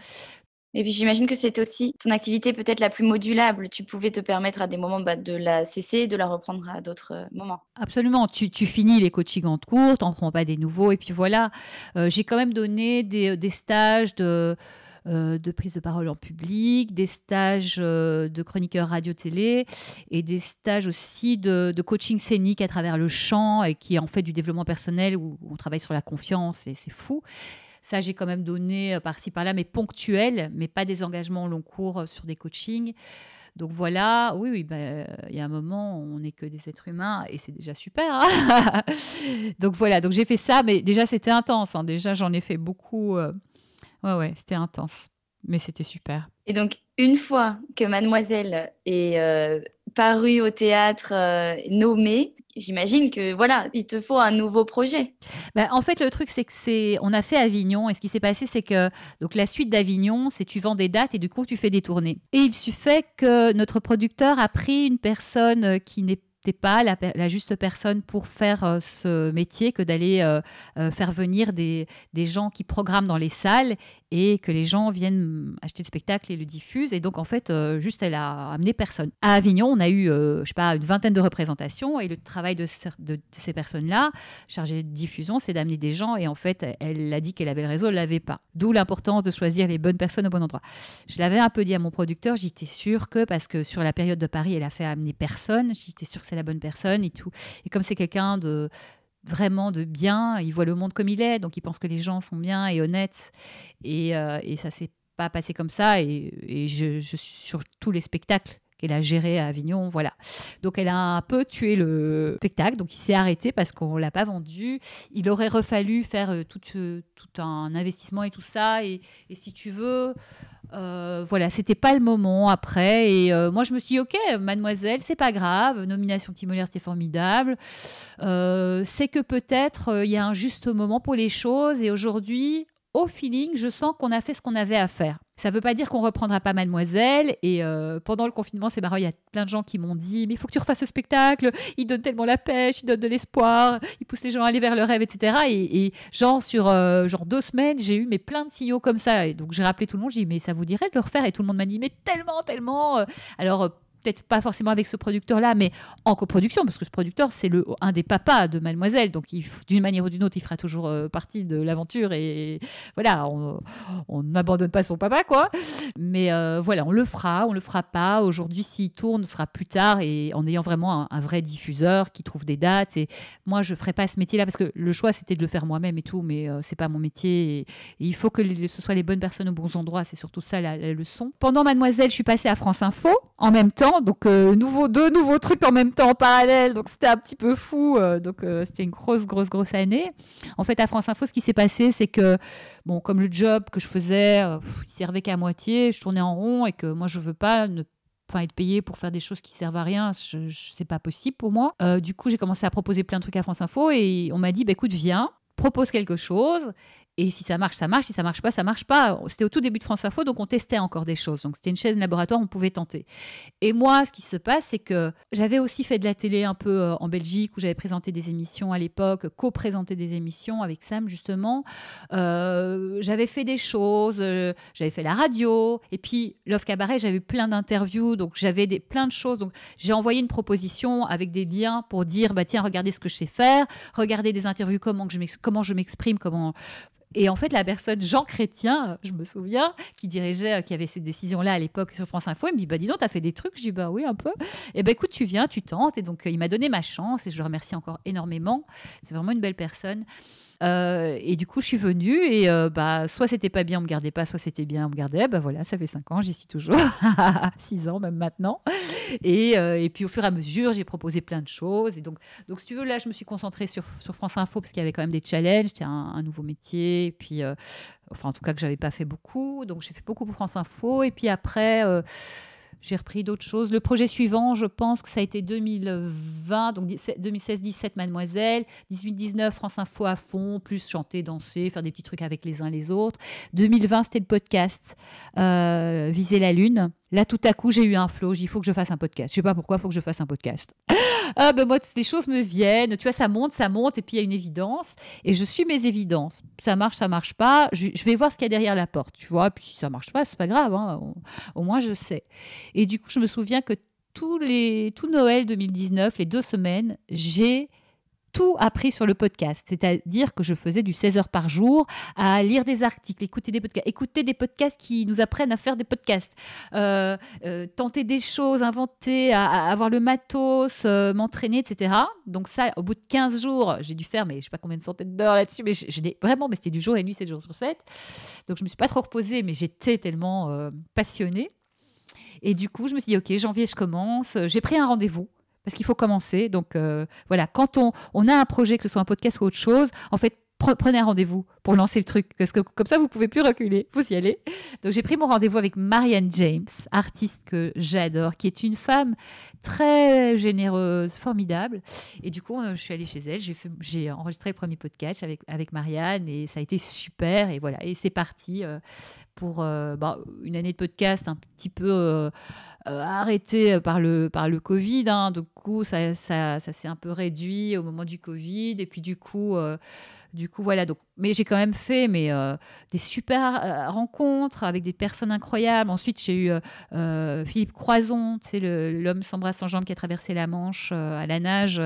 S7: Et puis j'imagine que c'est aussi ton activité peut-être la plus modulable. Tu pouvais te permettre à des moments de la cesser, de la reprendre à d'autres moments.
S8: Absolument. Tu finis les coachings en cours, tu n'en prends pas des nouveaux. Et puis voilà, j'ai quand même donné des stages de prise de parole en public, des stages de chroniqueur radio-télé et des stages aussi de coaching scénique à travers le chant et qui est en fait du développement personnel où on travaille sur la confiance et c'est fou. Ça, j'ai quand même donné par-ci, par-là, mais ponctuel, mais pas des engagements au long cours sur des coachings. Donc voilà, oui, y a un moment, on n'est que des êtres humains et c'est déjà super. Hein. Donc voilà, donc j'ai fait ça, mais déjà, c'était intense. Hein. Déjà, j'en ai fait beaucoup. Ouais, c'était intense, mais c'était super.
S7: Et donc, une fois que Mademoiselle est parue au théâtre, nommée, j'imagine que voilà, il te faut un nouveau projet.
S8: En fait, le truc, c'est que on a fait Avignon et ce qui s'est passé, c'est que donc la suite d'Avignon, c'est tu vends des dates et du coup, tu fais des tournées. Et il suffit que notre producteur a pris une personne qui n'était pas la juste personne pour faire ce métier que d'aller faire venir des gens qui programment dans les salles et que les gens viennent acheter le spectacle et le diffusent. Et donc, en fait, juste, elle a amené personne. À Avignon, on a eu, une vingtaine de représentations et le travail de ces personnes-là, chargées de diffusion, c'est d'amener des gens. Et en fait, elle a dit qu'elle avait le réseau, elle ne l'avait pas. D'où l'importance de choisir les bonnes personnes au bon endroit. Je l'avais un peu dit à mon producteur, j'étais sûre que, parce que sur la période de Paris, elle a fait amener personne, j'étais sûre que c'est la bonne personne et tout. Et comme c'est quelqu'un de vraiment de bien. Il voit le monde comme il est, donc il pense que les gens sont bien et honnêtes. Et ça s'est pas passé comme ça. Et je suis sur tous les spectacles qu'elle a gérés à Avignon, voilà. Donc elle a un peu tué le spectacle, donc il s'est arrêté parce qu'on l'a pas vendu. Il aurait refallu faire tout un investissement et tout ça. Et si tu veux, voilà, c'était pas le moment après. Et moi je me suis dit, ok, Mademoiselle, c'est pas grave. Nomination Petit Molière, c'était formidable. C'est que peut-être il y a un juste moment pour les choses. Et aujourd'hui, au feeling, je sens qu'on a fait ce qu'on avait à faire. Ça ne veut pas dire qu'on ne reprendra pas Mademoiselle. Et pendant le confinement, c'est marrant, il y a plein de gens qui m'ont dit « Mais il faut que tu refasses ce spectacle, il donne tellement la pêche, il donne de l'espoir, il pousse les gens à aller vers le rêve, etc. » Et genre, sur 2 semaines, j'ai eu plein de signaux comme ça. Et donc, j'ai rappelé tout le monde, j'ai dit « Mais ça vous dirait de le refaire ?» Et tout le monde m'a dit « Mais tellement, tellement !» Alors, peut-être pas forcément avec ce producteur-là, mais en coproduction, parce que ce producteur, c'est un des papas de Mademoiselle, donc d'une manière ou d'une autre, il fera toujours partie de l'aventure, et voilà, on n'abandonne pas son papa, quoi. Mais voilà, on le fera pas. Aujourd'hui, s'il tourne, ce sera plus tard, et en ayant vraiment un vrai diffuseur qui trouve des dates. Et moi, je ferai pas ce métier-là, parce que le choix, c'était de le faire moi-même et tout, mais c'est pas mon métier, et il faut que ce soit les bonnes personnes aux bons endroits, c'est surtout ça la leçon. Pendant Mademoiselle, je suis passée à France Info, en même temps. Donc, deux nouveaux trucs en même temps en parallèle. Donc, c'était un petit peu fou. C'était une grosse année. En fait, à France Info, ce qui s'est passé, c'est que, bon, comme le job que je faisais, il servait qu'à moitié, je tournais en rond et que moi, je veux pas être payée pour faire des choses qui servent à rien. C'est pas possible pour moi. Du coup, j'ai commencé à proposer plein de trucs à France Info et on m'a dit, bah, écoute, viens, propose quelque chose. Et si ça marche, ça marche. Si ça marche pas, ça marche pas. C'était au tout début de France Info, donc on testait encore des choses. Donc c'était une chaise de laboratoire, on pouvait tenter. Et moi, ce qui se passe, c'est que j'avais aussi fait de la télé un peu en Belgique, où j'avais présenté des émissions à l'époque, co-présenté des émissions avec Sam, justement. J'avais fait des choses, j'avais fait la radio. Et puis, Love Cabaret, j'avais eu plein d'interviews, donc j'avais plein de choses. Donc j'ai envoyé une proposition avec des liens pour dire, bah tiens, regardez ce que je sais faire, regardez des interviews, comment je m'exprime, comment... Et en fait, la personne, Jean Chrétien, je me souviens, qui avait ces décisions-là à l'époque sur France Info, il me dit, bah dis donc, t'as fait des trucs? Je dis, bah oui, un peu. Et bah écoute, tu viens, tu tentes. Et donc, il m'a donné ma chance et je le remercie encore énormément. C'est vraiment une belle personne. Et du coup, je suis venue et soit c'était pas bien, on me gardait pas, soit c'était bien, on me gardait. Bah voilà, ça fait 5 ans, j'y suis toujours. 6 ans même maintenant. Et puis au fur et à mesure, j'ai proposé plein de choses. Et donc si tu veux, là, je me suis concentrée sur France Info parce qu'il y avait quand même des challenges, c'était un nouveau métier. Et puis, en tout cas, que j'avais pas fait beaucoup. Donc j'ai fait beaucoup pour France Info. Et puis après... j'ai repris d'autres choses. Le projet suivant, je pense que ça a été 2020, donc 2016-17 Mademoiselle, 18-19 France Info à fond, plus chanter, danser, faire des petits trucs avec les uns les autres. 2020, c'était le podcast Viser la Lune. Là, tout à coup, j'ai eu un flow. J'ai dit, il faut que je fasse un podcast. Je sais pas pourquoi, il faut que je fasse un podcast. Moi, les choses me viennent. Tu vois, ça monte, et puis il y a une évidence. Et je suis mes évidences. Ça marche pas. Je vais voir ce qu'il y a derrière la porte. Tu vois, puis si ça marche pas, c'est pas grave. Hein. Au moins, je sais. Et du coup, je me souviens que tout Noël 2019, les 2 semaines, j'ai tout appris sur le podcast. C'est-à-dire que je faisais du 16 heures par jour à lire des articles, écouter des podcasts qui nous apprennent à faire des podcasts, tenter des choses, inventer, à avoir le matos, m'entraîner, etc. Donc ça, au bout de 15 jours, j'ai dû faire, mais je ne sais pas combien de centaines d'heures là-dessus, mais mais c'était du jour et nuit, 7 jours sur 7. Donc je ne me suis pas trop reposée, mais j'étais tellement passionnée. Et du coup, je me suis dit, OK, janvier, je commence. J'ai pris un rendez-vous. Parce qu'il faut commencer. Donc, voilà, quand on a un projet, que ce soit un podcast ou autre chose, en fait, prenez un rendez-vous pour lancer le truc. Parce que comme ça, vous ne pouvez plus reculer. Vous y allez. Donc, j'ai pris mon rendez-vous avec Marianne James, artiste que j'adore, qui est une femme très généreuse, formidable. Et du coup, je suis allée chez elle. J'ai enregistré le premier podcast avec Marianne et ça a été super. Et voilà, et c'est parti pour une année de podcast un petit peu arrêtée par le Covid. Hein. Du coup, ça s'est un peu réduit au moment du Covid. Et puis du coup voilà. Donc, mais j'ai quand même fait des super rencontres avec des personnes incroyables. Ensuite, j'ai eu Philippe Croison, tu sais, l'homme sans bras sans jambes qui a traversé la Manche à la nage.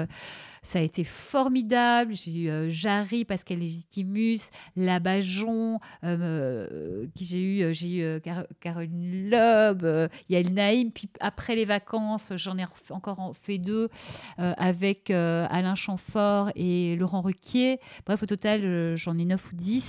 S8: Ça a été formidable. J'ai eu Jarry, Pascal Légitimus, Labajon, j'ai eu Caroline Loeb, Yael Naïm. Puis après les vacances, j'en ai encore fait 2 avec Alain Chamfort et Laurent Ruquier. Bref, au total, j'en ai 9 ou 10.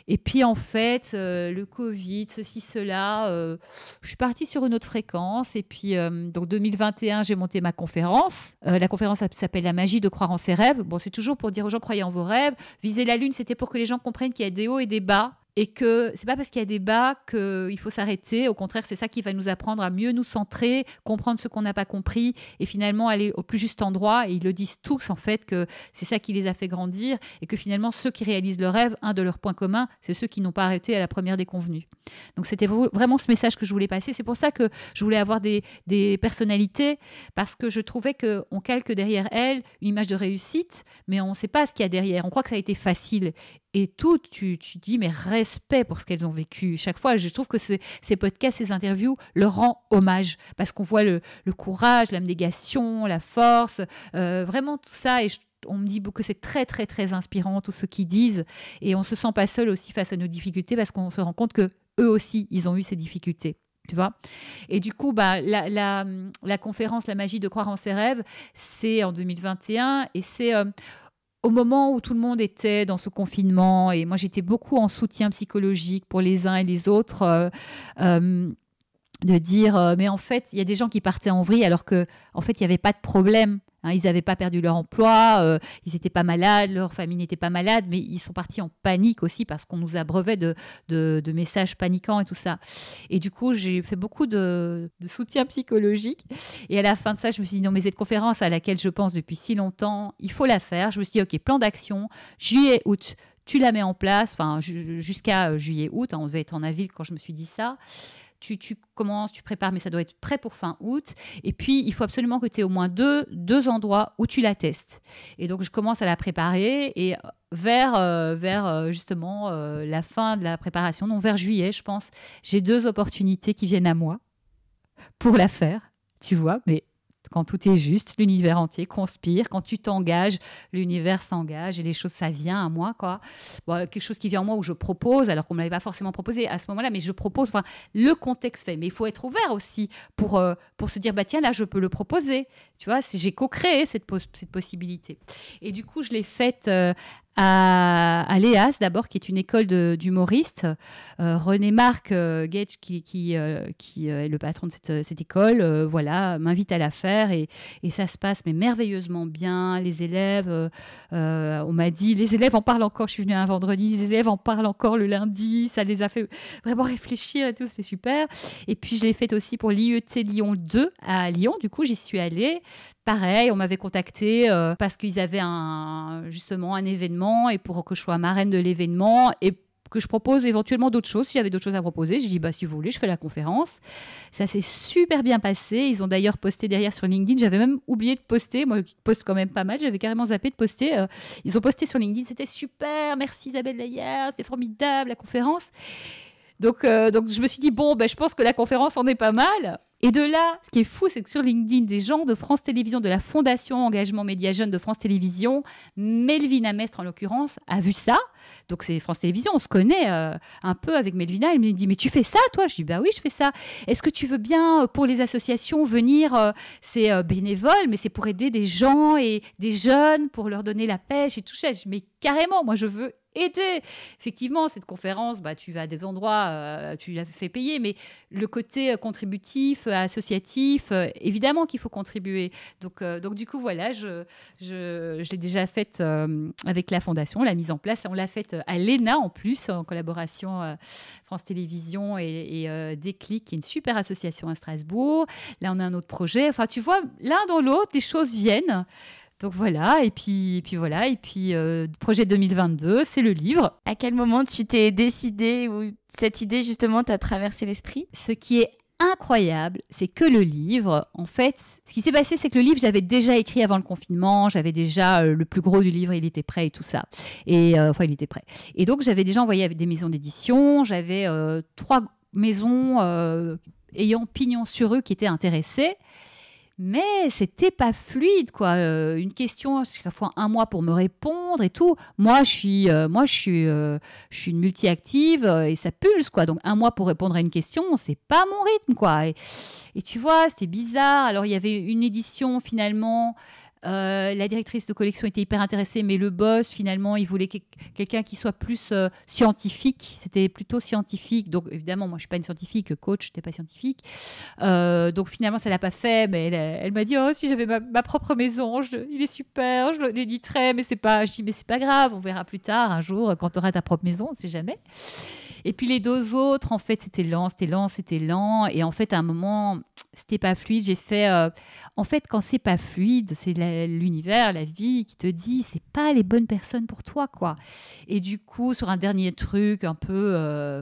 S8: Et puis en fait, le Covid, ceci, cela, je suis partie sur une autre fréquence. Et puis, donc 2021, j'ai monté ma conférence. La conférence s'appelle La magie de croire en ses rêves. Bon, c'est toujours pour dire aux gens, croyez en vos rêves. Viser la lune, c'était pour que les gens comprennent qu'il y a des hauts et des bas. Et que c'est pas parce qu'il y a des bas qu'il faut s'arrêter. Au contraire, c'est ça qui va nous apprendre à mieux nous centrer, comprendre ce qu'on n'a pas compris et finalement aller au plus juste endroit. Et ils le disent tous, en fait, que c'est ça qui les a fait grandir et que finalement, ceux qui réalisent le rêve, un de leurs points communs, c'est ceux qui n'ont pas arrêté à la première déconvenue. Donc, c'était vraiment ce message que je voulais passer. C'est pour ça que je voulais avoir des personnalités parce que je trouvais qu'on calque derrière elles une image de réussite, mais on ne sait pas ce qu'il y a derrière. On croit que ça a été facile. Et tout, tu dis, mais respect pour ce qu'elles ont vécu. Chaque fois, je trouve que ces podcasts, ces interviews leur rend hommage parce qu'on voit le courage, l'abnégation, la force, vraiment tout ça. Et on me dit que c'est très, très, très inspirant, tout ce qu'ils disent. Et on ne se sent pas seul aussi face à nos difficultés parce qu'on se rend compte qu'eux aussi, ils ont eu ces difficultés. Tu vois. Et du coup, la conférence La magie de croire en ses rêves, c'est en 2021 et c'est... au moment où tout le monde était dans ce confinement, et moi j'étais beaucoup en soutien psychologique pour les uns et les autres, de dire mais en fait il y a des gens qui partaient en vrille alors que en fait il n'y avait pas de problème. Ils n'avaient pas perdu leur emploi, ils n'étaient pas malades, leur famille n'était pas malade, mais ils sont partis en panique aussi parce qu'on nous abreuvait de messages paniquants et tout ça. Et du coup, j'ai fait beaucoup de soutien psychologique. Et à la fin de ça, je me suis dit, non, mais cette conférence à laquelle je pense depuis si longtemps, il faut la faire. Je me suis dit, OK, plan d'action, juillet, août. Tu la mets en place, enfin jusqu'à juillet-août, on devait être en avril quand je me suis dit ça. Tu commences, tu prépares, mais ça doit être prêt pour fin août. Et puis, il faut absolument que tu aies au moins deux endroits où tu la testes. Et donc, je commence à la préparer et vers justement la fin de la préparation, donc vers juillet, je pense, j'ai 2 opportunités qui viennent à moi pour la faire, tu vois, mais quand tout est juste, l'univers entier conspire. Quand tu t'engages, l'univers s'engage et les choses, ça vient à moi, quoi. Bon, quelque chose qui vient en moi où je propose, alors qu'on ne me l'avait pas forcément proposé à ce moment-là, mais je propose, enfin, le contexte fait. Mais il faut être ouvert aussi pour se dire, bah tiens, là, je peux le proposer. Tu vois, j'ai co-créé cette possibilité. Et du coup, je l'ai faite à l'EAS d'abord, qui est une école d'humoristes. René Marc Gage, qui est le patron de cette école, voilà, m'invite à la faire et ça se passe mais merveilleusement bien. Les élèves, on m'a dit, les élèves en parlent encore. Je suis venue un vendredi, les élèves en parlent encore le lundi. Ça les a fait vraiment réfléchir et tout, c'est super. Et puis je l'ai faite aussi pour l'IET Lyon 2 à Lyon. Du coup, j'y suis allée. Pareil, on m'avait contacté parce qu'ils avaient justement un événement et pour que je sois marraine de l'événement et que je propose éventuellement d'autres choses. Si j'avais d'autres choses à proposer, j'ai dit bah, si vous voulez, je fais la conférence. Ça s'est super bien passé. Ils ont d'ailleurs posté derrière sur LinkedIn. J'avais même oublié de poster. Moi qui poste quand même pas mal, j'avais carrément zappé de poster. Ils ont posté sur LinkedIn. C'était super. Merci Isabelle Layer. C'était formidable la conférence. Donc je me suis dit, bon, ben, je pense que la conférence en est pas mal. Et de là, ce qui est fou, c'est que sur LinkedIn, des gens de France Télévisions, de la Fondation Engagement Média Jeunes de France Télévisions, Melvina Mestre en l'occurrence, a vu ça. Donc c'est France Télévisions, on se connaît un peu avec Melvina. Elle me dit, mais tu fais ça toi? Je dis, bah oui, je fais ça. Est-ce que tu veux bien pour les associations venir? C'est bénévole, mais c'est pour aider des gens et des jeunes, pour leur donner la pêche et tout ça. Je dis, mais carrément, moi je veux aider. Effectivement, cette conférence, bah, tu vas à des endroits, tu la fais payer, mais le côté contributif, associatif, évidemment qu'il faut contribuer. Donc du coup, voilà, je l'ai déjà faite avec la Fondation, la mise en place. On l'a faite à l'ENA en plus, en collaboration France Télévisions et Déclic, qui est une super association à Strasbourg. Là, on a un autre projet. Enfin, tu vois, l'un dans l'autre, les choses viennent. Donc voilà, et puis projet 2022, c'est le livre.
S7: À quel moment tu t'es décidée ou cette idée justement t'a traversé l'esprit?
S8: Ce qui est incroyable, c'est que le livre, en fait, ce qui s'est passé, c'est que le livre, j'avais déjà écrit avant le confinement, j'avais déjà le plus gros du livre, il était prêt et tout ça. Et il était prêt. Et donc, j'avais déjà envoyé avec des maisons d'édition, j'avais 3 maisons ayant pignon sur rue qui étaient intéressées. Mais c'était pas fluide, quoi. Une question, chaque fois 1 mois pour me répondre et tout. Moi, je suis une multi-active et ça pulse, quoi. Donc 1 mois pour répondre à une question, c'est pas mon rythme, quoi. Et tu vois, c'était bizarre. Alors il y avait une édition finalement. La directrice de collection était hyper intéressée, mais le boss, finalement, il voulait quelqu'un qui soit plus scientifique. C'était plutôt scientifique. Donc, évidemment, moi, je ne suis pas une scientifique, coach, je n'étais pas scientifique. Donc, finalement, ça ne l'a pas fait. Mais elle m'a dit, oh, si j'avais ma propre maison, il est super, je l'éditerais. Mais c'est pas, je dis, mais c'est pas grave, on verra plus tard, un jour, quand tu auras ta propre maison, on ne sait jamais. Et puis, les 2 autres, en fait, c'était lent. Et en fait, à un moment, c'était pas fluide. J'ai fait... en fait, quand c'est pas fluide, c'est l'univers, la vie qui te dit c'est pas les bonnes personnes pour toi, quoi. Et du coup, sur un dernier truc un peu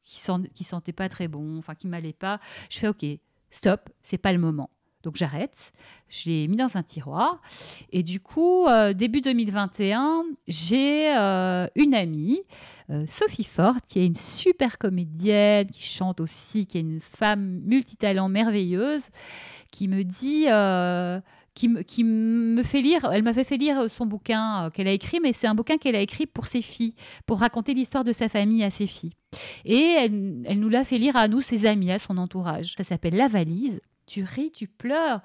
S8: qui sentait pas très bon, enfin qui m'allait pas, je fais OK, stop, c'est pas le moment. Donc j'arrête, je l'ai mis dans un tiroir. Et du coup, début 2021, j'ai une amie, Sophie Forte, qui est une super comédienne, qui chante aussi, qui est une femme multitalent merveilleuse, qui me dit... Qui me fait lire, elle m'avait fait lire son bouquin qu'elle a écrit, mais c'est un bouquin qu'elle a écrit pour ses filles, pour raconter l'histoire de sa famille à ses filles. Et elle nous l'a fait lire à nous, ses amis, à son entourage. Ça s'appelle La Valise. Tu ris, tu pleures.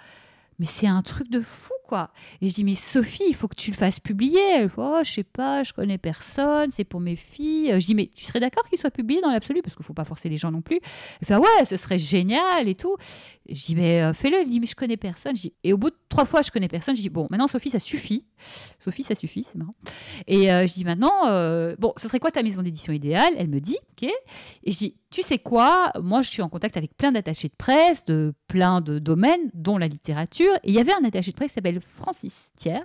S8: Mais c'est un truc de fou, quoi. Et je dis, mais Sophie, il faut que tu le fasses publier. Elle fait, oh, je sais pas, je connais personne, c'est pour mes filles. Je dis, mais tu serais d'accord qu'il soit publié dans l'absolu? Parce qu'il faut pas forcer les gens non plus. Elle fait, ouais, ce serait génial et tout. Et je dis, mais fais-le. Elle dit, mais je connais personne. Je dis, et au bout de 3 fois, je connais personne. Je dis, bon, maintenant, Sophie, ça suffit. Sophie, ça suffit, c'est marrant. Et je dis, maintenant, bon, ce serait quoi ta maison d'édition idéale? Elle me dit, ok. Et je dis, tu sais quoi? Moi, je suis en contact avec plein d'attachés de presse, de plein de domaines, dont la littérature. Et il y avait un attaché de presse qui s'appelle Francis Thiers.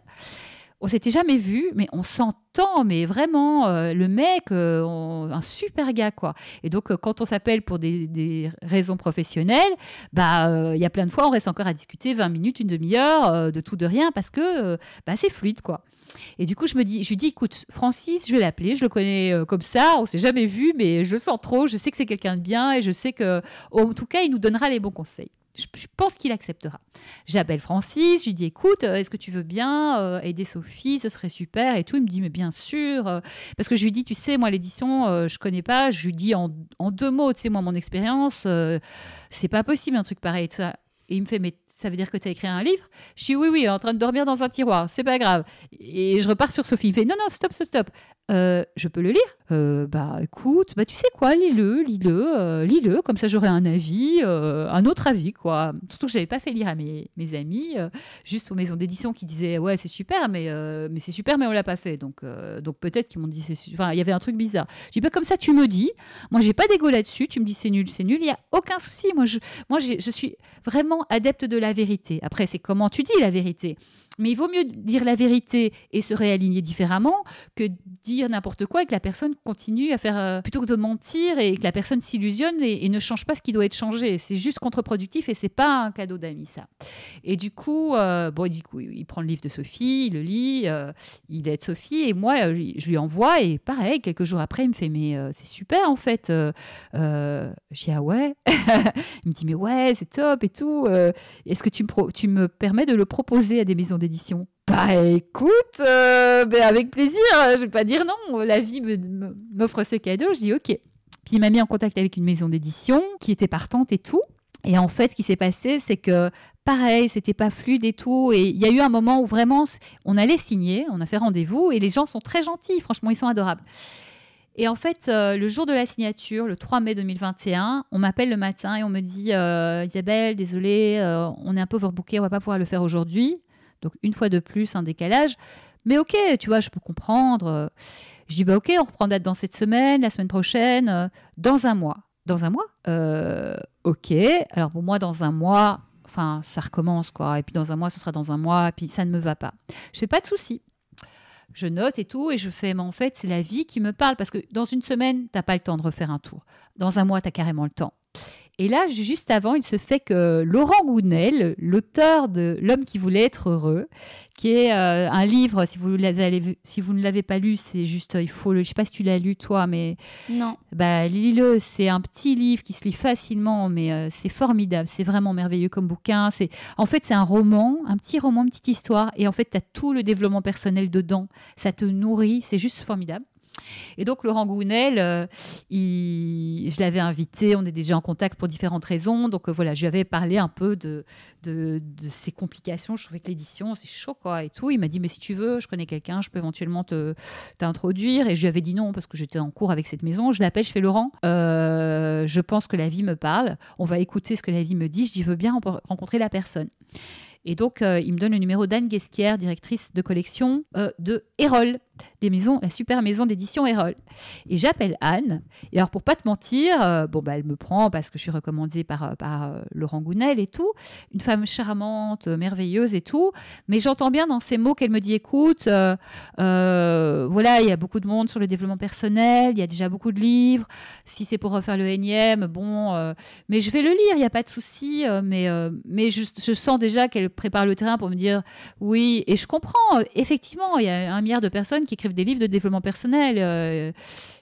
S8: On s'était jamais vu, mais on s'entend, mais vraiment, le mec, un super gars, quoi. Et donc, quand on s'appelle pour des raisons professionnelles, il y a plein de fois, on reste encore à discuter 20 minutes, une demi-heure, de tout, de rien, parce que c'est fluide, quoi. Et du coup, je lui dis, écoute, Francis, je vais l'appeler, je le connais comme ça, on s'est jamais vu, mais je le sens trop, je sais que c'est quelqu'un de bien, et je sais que, en tout cas, il nous donnera les bons conseils. Je pense qu'il acceptera. J'appelle Francis, je lui dis, écoute, est-ce que tu veux bien aider Sophie? Ce serait super. Et tout, il me dit, mais bien sûr. Parce que je lui dis, tu sais, moi, l'édition, je connais pas. Je lui dis en 2 mots, tu sais, moi, mon expérience, c'est pas possible, un truc pareil. Tout ça. Et il me fait, mais ça veut dire que tu as écrit un livre? Je dis, oui, en train de dormir dans un tiroir, c'est pas grave. Et je repars sur Sophie. Il me fait, non, stop. Je peux le lire? Écoute, tu sais quoi, lis-le, comme ça j'aurai un avis, un autre avis, quoi. Surtout que je n'avais pas fait lire à mes amis, juste aux maisons d'édition qui disaient, ouais, c'est super, mais c'est super, mais on l'a pas fait. Donc peut-être qu'ils m'ont dit, enfin, il y avait un truc bizarre. Je dis, comme ça, tu me dis, moi, j'ai pas d'ego là-dessus, tu me dis, c'est nul, il n'y a aucun souci. Moi, je suis vraiment adepte de la vérité. Après, c'est comment tu dis la vérité. Mais il vaut mieux dire la vérité et se réaligner différemment que dire n'importe quoi et que la personne continue à faire... plutôt que de mentir et que la personne s'illusionne et ne change pas ce qui doit être changé. C'est juste contre-productif et c'est pas un cadeau d'amis, ça. Et du coup, il prend le livre de Sophie, il le lit, il aide Sophie et moi, je lui envoie et pareil, quelques jours après, il me fait « Mais c'est super, en fait. » Je dis « Ah ouais ?» Il me dit « Mais ouais, c'est top et tout. Est-ce que tu me permets de le proposer à des maisons d'édition ?» Écoute, avec plaisir, je vais pas dire non, la vie m'offre ce cadeau, je dis ok. Puis il m'a mis en contact avec une maison d'édition qui était partante et tout. Et en fait, ce qui s'est passé, c'est que pareil, c'était pas fluide et tout. Et il y a eu un moment où vraiment, on allait signer, on a fait rendez-vous et les gens sont très gentils, franchement, ils sont adorables. Et en fait, le jour de la signature, le 3 mai 2021, on m'appelle le matin et on me dit Isabelle, désolée, on est un peu overbooké, on va pas pouvoir le faire aujourd'hui. Donc, une fois de plus, un décalage. Mais ok, tu vois, je peux comprendre. Je dis, ok, on reprend date dans cette semaine, la semaine prochaine, dans un mois. Dans un mois ok. Alors, pour moi, dans un mois, enfin, ça recommence, quoi. Et puis, dans un mois, ce sera dans un mois. Et puis, ça ne me va pas. Je fais pas de soucis. Je note et tout. Et je fais, mais en fait, c'est la vie qui me parle. Parce que dans une semaine, tu n'as pas le temps de refaire un tour. Dans un mois, tu as carrément le temps. Et là, juste avant, il se fait que Laurent Gounel, l'auteur de L'homme qui voulait être heureux, qui est un livre, si vous ne l'avez pas lu, c'est juste, je ne sais pas si tu l'as lu toi, mais
S7: non.
S8: Lis-le, c'est un petit livre qui se lit facilement, mais c'est formidable, c'est vraiment merveilleux comme bouquin. En fait, c'est un roman, une petite histoire, et en fait, tu as tout le développement personnel dedans, ça te nourrit, c'est juste formidable. Et donc Laurent Gounel, je l'avais invité, on est déjà en contact pour différentes raisons, donc voilà, je lui avais parlé un peu de ses complications. Je trouvais que l'édition, c'est chaud quoi et tout. Il m'a dit mais si tu veux, je connais quelqu'un, je peux éventuellement t'introduire. Et je lui avais dit non parce que j'étais en cours avec cette maison. Je l'appelle, je fais Laurent, je pense que la vie me parle, on va écouter ce que la vie me dit, je dis veux bien rencontrer la personne. Et donc, il me donne le numéro d'Anne Guesquière, directrice de collection de Erol, la super maison d'édition Erol. Et j'appelle Anne. Et alors, pour pas te mentir, elle me prend parce que je suis recommandée par Laurent Gounel et tout. Une femme charmante, merveilleuse et tout. Mais j'entends bien dans ses mots qu'elle me dit, écoute, voilà, il y a beaucoup de monde sur le développement personnel, il y a déjà beaucoup de livres. Si c'est pour refaire le énième, mais je vais le lire, il n'y a pas de souci. Mais je sens déjà qu'elle prépare le terrain pour me dire oui, et je comprends, effectivement, il y a 1 milliard de personnes qui écrivent des livres de développement personnel,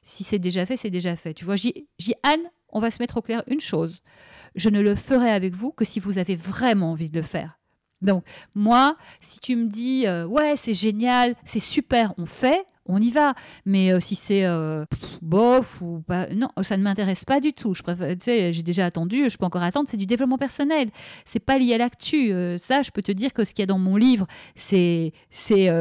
S8: si c'est déjà fait, c'est déjà fait, tu vois. J'ai Anne, on va se mettre au clair une chose, je ne le ferai avec vous que si vous avez vraiment envie de le faire. Donc moi, si tu me dis ouais c'est génial, c'est super, on y va. Mais si c'est bof ou pas, non, ça ne m'intéresse pas du tout. Je préfère, tu sais, j'ai déjà attendu, je peux encore attendre. C'est du développement personnel. C'est pas lié à l'actu. Ça, je peux te dire que ce qu'il y a dans mon livre, c'est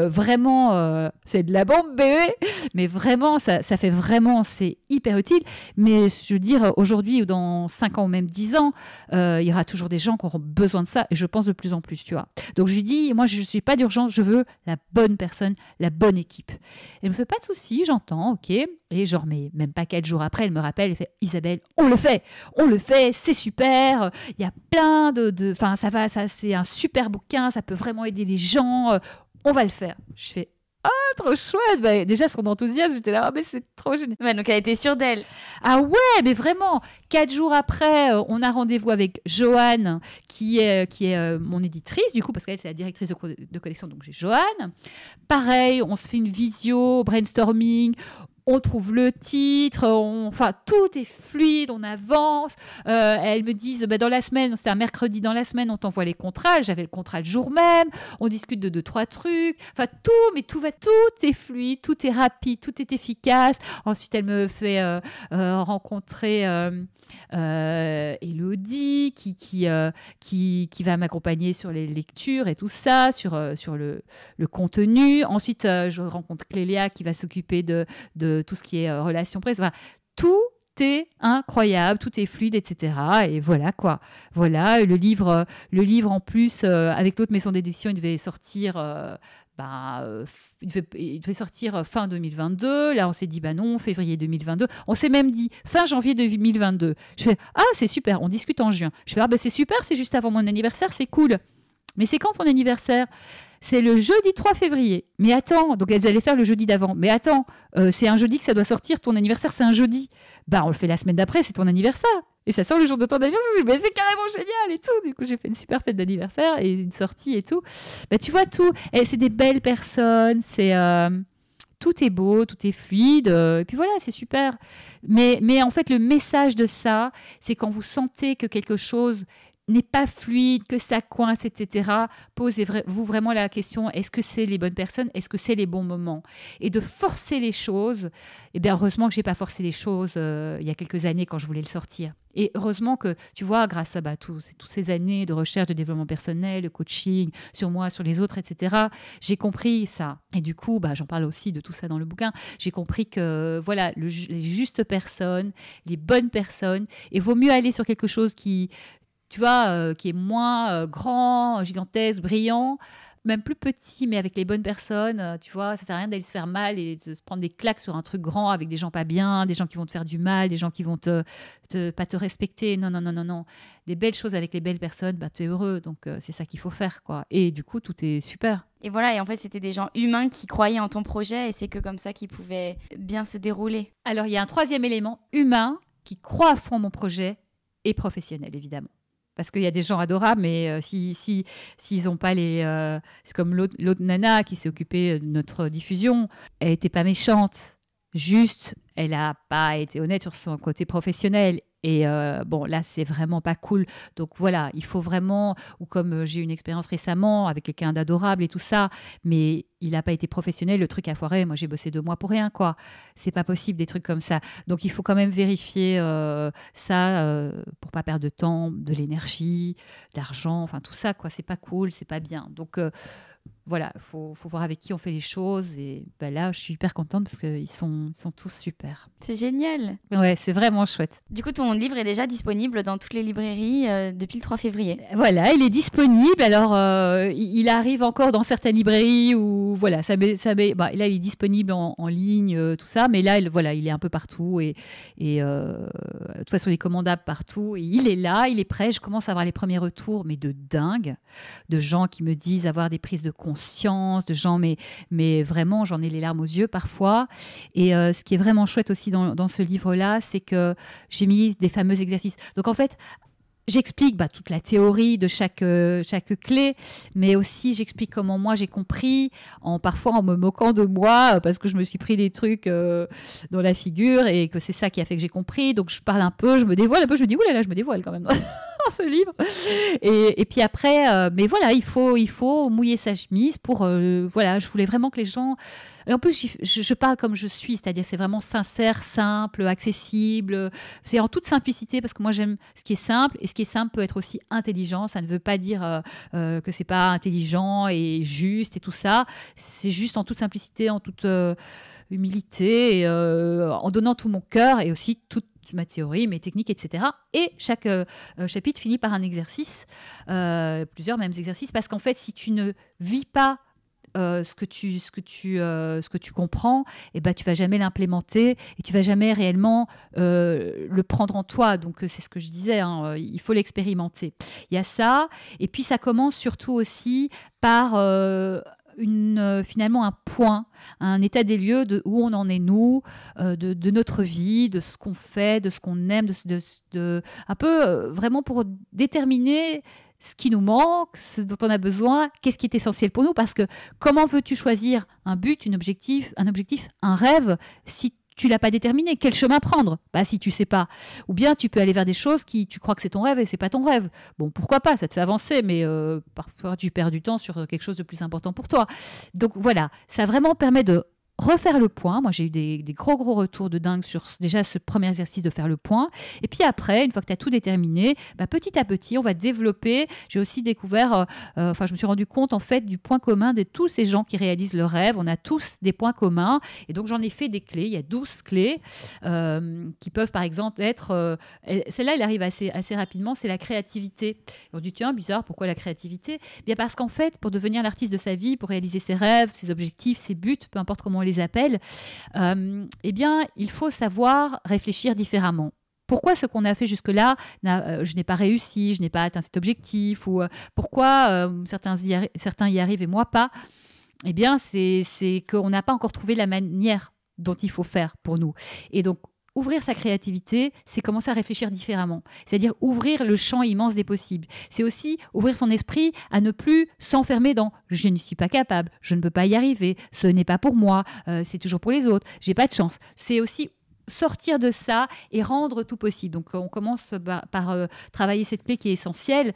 S8: vraiment, c'est de la bombe bébé. Mais vraiment, ça fait vraiment, c'est hyper utile. Mais je veux dire, aujourd'hui ou dans 5 ans ou même 10 ans, il y aura toujours des gens qui auront besoin de ça. Et je pense de plus en plus, tu vois. Donc je lui dis, moi, je ne suis pas d'urgence. Je veux la bonne personne, la bonne équipe. Elle me fait pas de soucis, j'entends, ok. Et genre, mais même pas 4 jours après, elle me rappelle, elle fait Isabelle, on le fait, c'est super. Il y a plein enfin, ça va, ça, c'est un super bouquin, ça peut vraiment aider les gens. On va le faire. Je fais trop chouette. Déjà, son enthousiasme, j'étais là, mais c'est trop génial.
S7: Ouais, donc elle était sûre d'elle.
S8: Ah ouais, mais vraiment. 4 jours après, on a rendez-vous avec Joanne, qui est mon éditrice, du coup, parce qu'elle, c'est la directrice de collection, donc j'ai Joanne. Pareil, on se fait une visio, brainstorming. On trouve le titre, enfin tout est fluide, on avance. Elles me disent, dans la semaine, c'est un mercredi dans la semaine, on t'envoie les contrats. J'avais le contrat le jour même. On discute de 2-3 trucs. Enfin tout est fluide, tout est rapide, tout est efficace. Ensuite, elle me fait rencontrer Élodie, qui va m'accompagner sur les lectures et tout ça, sur le contenu. Ensuite, je rencontre Clélia qui va s'occuper de tout ce qui est relations presse. Enfin, tout est incroyable, tout est fluide, etc. Et voilà quoi. Voilà, le livre en plus, avec l'autre maison d'édition, il devait sortir... il devait sortir fin 2022. Là, on s'est dit, non, février 2022. On s'est même dit, fin janvier 2022. Je fais, c'est super, on discute en juin. Je fais, c'est super, c'est juste avant mon anniversaire, c'est cool. Mais c'est quand ton anniversaire ? C'est le jeudi 3 février. Mais attends, donc elles allaient faire le jeudi d'avant. Mais attends, c'est un jeudi que ça doit sortir, ton anniversaire, c'est un jeudi. On le fait la semaine d'après, c'est ton anniversaire. Et ça sort le jour de ton anniversaire. Je dis, mais c'est carrément génial et tout. Du coup, j'ai fait une super fête d'anniversaire et une sortie et tout. Tu vois tout. Et c'est des belles personnes, tout est beau, tout est fluide, et puis voilà, c'est super. Mais en fait, le message de ça, c'est quand vous sentez que quelque chose n'est pas fluide, que ça coince, etc. Posez-vous vraiment la question, est-ce que c'est les bonnes personnes? Est-ce que c'est les bons moments? Et de forcer les choses, heureusement que je n'ai pas forcé les choses il y a quelques années quand je voulais le sortir. Et heureusement que, tu vois, grâce à toutes ces années de recherche, de développement personnel, de coaching, sur moi, sur les autres, etc., j'ai compris ça. Et du coup, j'en parle aussi de tout ça dans le bouquin. J'ai compris que, voilà, les justes personnes, les bonnes personnes, et vaut mieux aller sur quelque chose qui est moins grand, gigantesque, brillant, même plus petit, mais avec les bonnes personnes, tu vois, ça sert à rien d'aller se faire mal et de se prendre des claques sur un truc grand avec des gens pas bien, des gens qui vont te faire du mal, des gens qui vont pas te respecter. Non. Des belles choses avec les belles personnes, tu es heureux, donc c'est ça qu'il faut faire, quoi. Et du coup, tout est super.
S7: Et voilà, et en fait, c'était des gens humains qui croyaient en ton projet et c'est que comme ça qu'ils pouvaient bien se dérouler.
S8: Alors, il y a un troisième élément, humain, qui croit à fond mon projet, et professionnelle, évidemment. Parce qu'il y a des gens adorables, mais s'ils n'ont pas les... c'est comme l'autre nana qui s'est occupée de notre diffusion. Elle n'était pas méchante, juste, elle n'a pas été honnête sur son côté professionnel. Et bon, là, c'est vraiment pas cool. Donc voilà, il faut vraiment... Ou comme j'ai eu une expérience récemment avec quelqu'un d'adorable et tout ça, mais il n'a pas été professionnel, le truc a foiré. Moi, j'ai bossé 2 mois pour rien, quoi. C'est pas possible, des trucs comme ça. Donc, il faut quand même vérifier ça pour pas perdre de temps, de l'énergie, d'argent, enfin tout ça, quoi. C'est pas cool, c'est pas bien. Donc... voilà, il faut voir avec qui on fait les choses. Et ben là, je suis hyper contente parce qu'ils sont tous super.
S7: C'est génial.
S8: Ouais, c'est vraiment chouette.
S7: Du coup, ton livre est déjà disponible dans toutes les librairies depuis le 3 février.
S8: Voilà, il est disponible. Alors, il arrive encore dans certaines librairies où, voilà, là, il est disponible en ligne, tout ça. Mais là, voilà, il est un peu partout. Et de toute façon, il est commandable partout. Et il est là, il est prêt. Je commence à avoir les premiers retours, mais de dingue, de gens qui me disent avoir des prises de conscience, de gens, mais vraiment, j'en ai les larmes aux yeux parfois. Et ce qui est vraiment chouette aussi dans ce livre-là, c'est que j'ai mis des fameux exercices. Donc en fait, j'explique toute la théorie de chaque clé, mais aussi j'explique comment moi j'ai compris, parfois en me moquant de moi, parce que je me suis pris des trucs dans la figure et que c'est ça qui a fait que j'ai compris. Donc je parle un peu, je me dévoile un peu, je me dis, oulala, je me dévoile quand même dans ce livre. Et puis après, mais voilà, il faut mouiller sa chemise pour, voilà, je voulais vraiment que les gens... Et en plus, je parle comme je suis, c'est-à-dire c'est vraiment sincère, simple, accessible. C'est en toute simplicité parce que moi j'aime ce qui est simple et ce qui est simple peut être aussi intelligent. Ça ne veut pas dire que c'est pas intelligent et juste et tout ça. C'est juste en toute simplicité, en toute humilité, et, en donnant tout mon cœur et aussi toute ma théorie, mes techniques, etc. Et chaque chapitre finit par un exercice, plusieurs mêmes exercices, parce qu'en fait, si tu ne vis pas ce que tu comprends, et tu vas jamais l'implémenter et tu vas jamais réellement le prendre en toi. Donc c'est ce que je disais, hein, il faut l'expérimenter. Il y a ça, et puis ça commence surtout aussi par finalement un point, un état des lieux de où on en est nous, de notre vie, de ce qu'on fait, de ce qu'on aime, un peu vraiment pour déterminer ce qui nous manque, ce dont on a besoin, qu'est-ce qui est essentiel pour nous, parce que comment veux-tu choisir un but, un objectif, un rêve, si tu l'as pas déterminé? Quel chemin prendre? Si tu sais pas. Ou bien tu peux aller vers des choses qui tu crois que c'est ton rêve et c'est pas ton rêve. Bon, pourquoi pas, ça te fait avancer, mais parfois tu perds du temps sur quelque chose de plus important pour toi. Donc voilà, ça vraiment permet de refaire le point. Moi, j'ai eu des gros retours de dingue sur déjà ce premier exercice de faire le point. Et puis après, une fois que tu as tout déterminé, petit à petit, on va développer. J'ai aussi découvert, je me suis rendu compte en fait du point commun de tous ces gens qui réalisent leurs rêves. On a tous des points communs. Et donc, j'en ai fait des clés. Il y a 12 clés qui peuvent, par exemple, être... celle-là, elle arrive assez rapidement, c'est la créativité. On dit, tiens, bizarre, pourquoi la créativité? Bien parce qu'en fait, pour devenir l'artiste de sa vie, pour réaliser ses rêves, ses objectifs, ses buts, peu importe comment on les appelle, il faut savoir réfléchir différemment. Pourquoi ce qu'on a fait jusque-là, je n'ai pas réussi, je n'ai pas atteint cet objectif, ou pourquoi certains y arrivent et moi pas? Eh bien, c'est qu'on n'a pas encore trouvé la manière dont il faut faire pour nous. Et donc, ouvrir sa créativité, c'est commencer à réfléchir différemment. C'est-à-dire ouvrir le champ immense des possibles. C'est aussi ouvrir son esprit à ne plus s'enfermer dans « je ne suis pas capable, je ne peux pas y arriver, ce n'est pas pour moi, c'est toujours pour les autres, j'ai pas de chance ». C'est aussi sortir de ça et rendre tout possible. Donc on commence par travailler cette clé qui est essentielle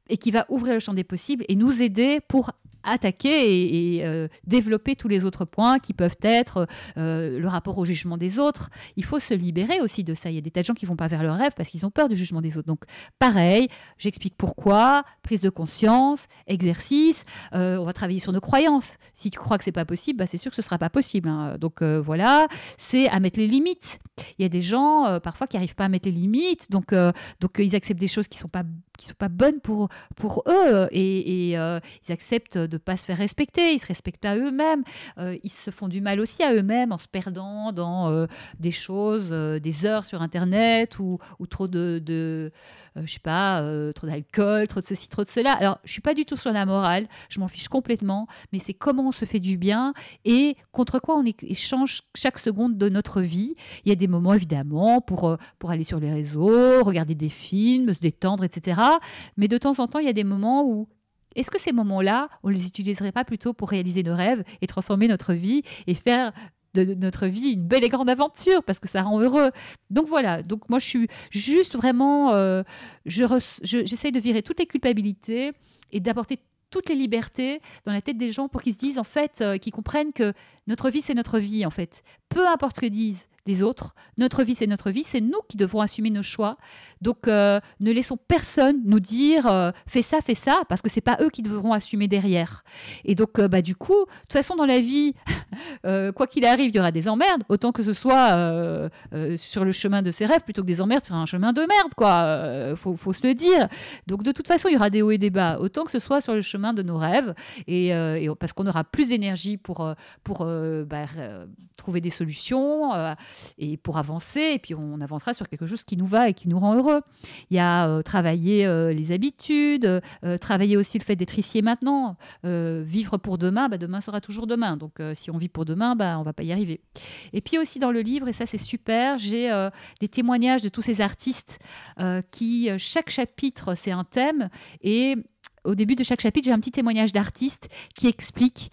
S8: et qui va ouvrir le champ des possibles et nous aider pour attaquer et développer tous les autres points qui peuvent être le rapport au jugement des autres. Il faut se libérer aussi de ça. Il y a des tas de gens qui ne vont pas vers leur rêve parce qu'ils ont peur du jugement des autres. Donc pareil, j'explique pourquoi, prise de conscience, exercice, on va travailler sur nos croyances. Si tu crois que c'est pas possible, c'est sûr que ce sera pas possible, hein. Donc voilà, c'est à mettre les limites. Il y a des gens parfois qui n'arrivent pas à mettre les limites, donc ils acceptent des choses qui sont pas sont pas bonnes pour eux et ils acceptent de pas se faire respecter, ils se respectent pas eux-mêmes, ils se font du mal aussi à eux-mêmes en se perdant dans des choses, des heures sur Internet ou trop de je sais pas, trop d'alcool, trop de ceci, trop de cela. Alors, je suis pas du tout sur la morale, je m'en fiche complètement, mais c'est comment on se fait du bien et contre quoi on échange chaque seconde de notre vie. Il y a des moments, évidemment, pour aller sur les réseaux, regarder des films, se détendre, etc. Mais de temps en temps, il y a des moments où est-ce que ces moments-là, on les utiliserait pas plutôt pour réaliser nos rêves et transformer notre vie et faire de notre vie une belle et grande aventure parce que ça rend heureux. Donc voilà, donc moi je suis juste vraiment, j'essaye de virer toutes les culpabilités et d'apporter toutes les libertés dans la tête des gens pour qu'ils se disent en fait, qu'ils comprennent que notre vie c'est notre vie en fait. Peu importe ce que disent les autres, notre vie c'est notre vie, c'est nous qui devons assumer nos choix. Donc ne laissons personne nous dire fais ça, parce que c'est pas eux qui devront assumer derrière. Et donc du coup, de toute façon dans la vie, quoi qu'il arrive, il y aura des emmerdes, autant que ce soit sur le chemin de ses rêves plutôt que des emmerdes sur un chemin de merde, quoi. Faut se le dire. Donc de toute façon, il y aura des hauts et des bas, autant que ce soit sur le chemin de nos rêves, et parce qu'on aura plus d'énergie pour trouver des solutions et pour avancer, et puis on avancera sur quelque chose qui nous va et qui nous rend heureux. Il y a travailler les habitudes, travailler aussi le fait d'être ici et maintenant, vivre pour demain, demain sera toujours demain, donc si on vit pour demain, on va pas y arriver. Et puis aussi dans le livre, et ça c'est super, j'ai des témoignages de tous ces artistes qui, chaque chapitre c'est un thème, et au début de chaque chapitre, j'ai un petit témoignage d'artistes qui explique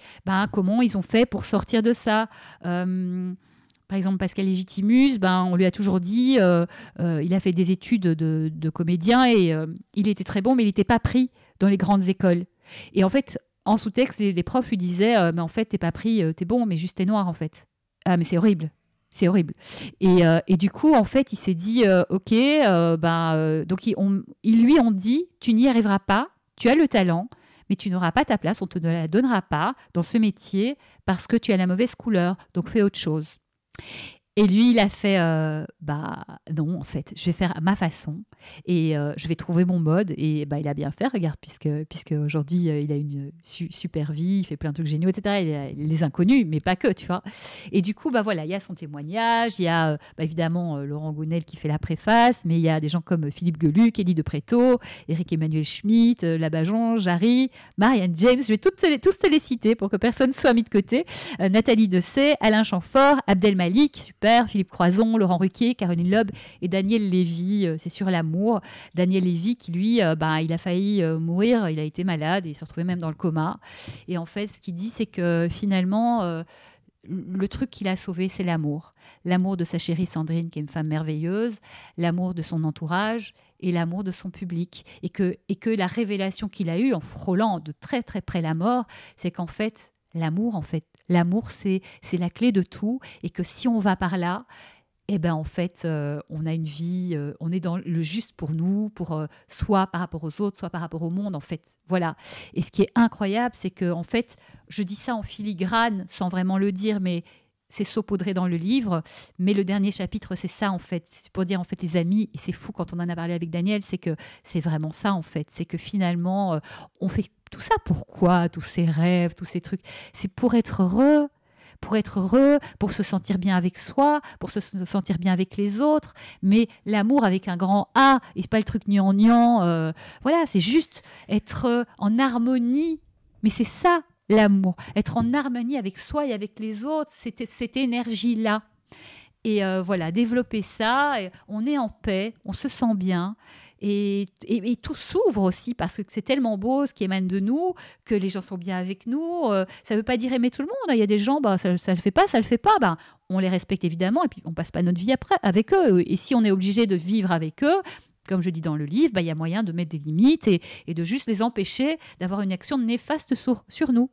S8: comment ils ont fait pour sortir de ça. Par exemple, Pascal Légitimus, on lui a toujours dit, il a fait des études de comédien et il était très bon, mais il n'était pas pris dans les grandes écoles. Et en fait, en sous-texte, les profs lui disaient, mais en fait, t'es pas pris, t'es bon, mais juste t'es noir, en fait. Ah, mais c'est horrible. C'est horrible. Et du coup, en fait, il s'est dit, ok, donc ils lui ont dit, tu n'y arriveras pas, tu as le talent, mais tu n'auras pas ta place, on ne te la donnera pas dans ce métier parce que tu as la mauvaise couleur, donc fais autre chose. Et lui, il a fait, non, en fait, je vais faire à ma façon et je vais trouver mon mode. Et il a bien fait, regarde, puisque aujourd'hui, il a une super vie, il fait plein de trucs géniaux, etc. Il a les inconnus, mais pas que, tu vois. Et du coup, voilà, il y a son témoignage, il y a évidemment Laurent Gounel qui fait la préface, mais il y a des gens comme Philippe Geluc, Elie de Pretto, Éric-Emmanuel Schmitt, Labajon, Jarry, Marianne James, je vais tous te les citer pour que personne soit mis de côté. Nathalie Dessay, Alain Chamfort, Abdel Malik, super, Philippe Croison, Laurent Ruquier, Caroline Loeb et Daniel Lévy, c'est sur l'amour. Daniel Lévy qui lui, il a failli mourir, il a été malade et il s'est retrouvé même dans le coma. Et en fait, ce qu'il dit, c'est que finalement, le truc qu'il a sauvé, c'est l'amour. L'amour de sa chérie Sandrine, qui est une femme merveilleuse, l'amour de son entourage et l'amour de son public. Et que la révélation qu'il a eue en frôlant de très très près la mort, c'est qu'en fait, l'amour, c'est la clé de tout, et que si on va par là, en fait, on a une vie, on est dans le juste pour nous, soit par rapport aux autres, soit par rapport au monde, en fait. Voilà. Et ce qui est incroyable, c'est que, en fait, je dis ça en filigrane, sans vraiment le dire, mais c'est saupoudré dans le livre. Mais le dernier chapitre, c'est ça, en fait. C'est pour dire, en fait, les amis, et c'est fou quand on en a parlé avec Daniel, c'est que c'est vraiment ça, en fait. C'est que finalement, on fait tout ça. Pourquoi? Tous ces rêves, tous ces trucs. C'est pour être heureux. Pour se sentir bien avec soi, pour se sentir bien avec les autres, mais l'amour avec un grand A, et pas le truc gnangnan, voilà, c'est juste être en harmonie, mais c'est ça l'amour, être en harmonie avec soi et avec les autres, cette énergie-là. Et voilà, développer ça, et on est en paix, on se sent bien, et tout s'ouvre aussi, parce que c'est tellement beau ce qui émane de nous, que les gens sont bien avec nous. Ça ne veut pas dire aimer tout le monde, il y a des gens, ça ne le fait pas, on les respecte évidemment, et puis on ne passe pas notre vie après avec eux. Et si on est obligé de vivre avec eux, comme je dis dans le livre, il y a moyen de mettre des limites et de juste les empêcher d'avoir une action néfaste sur nous.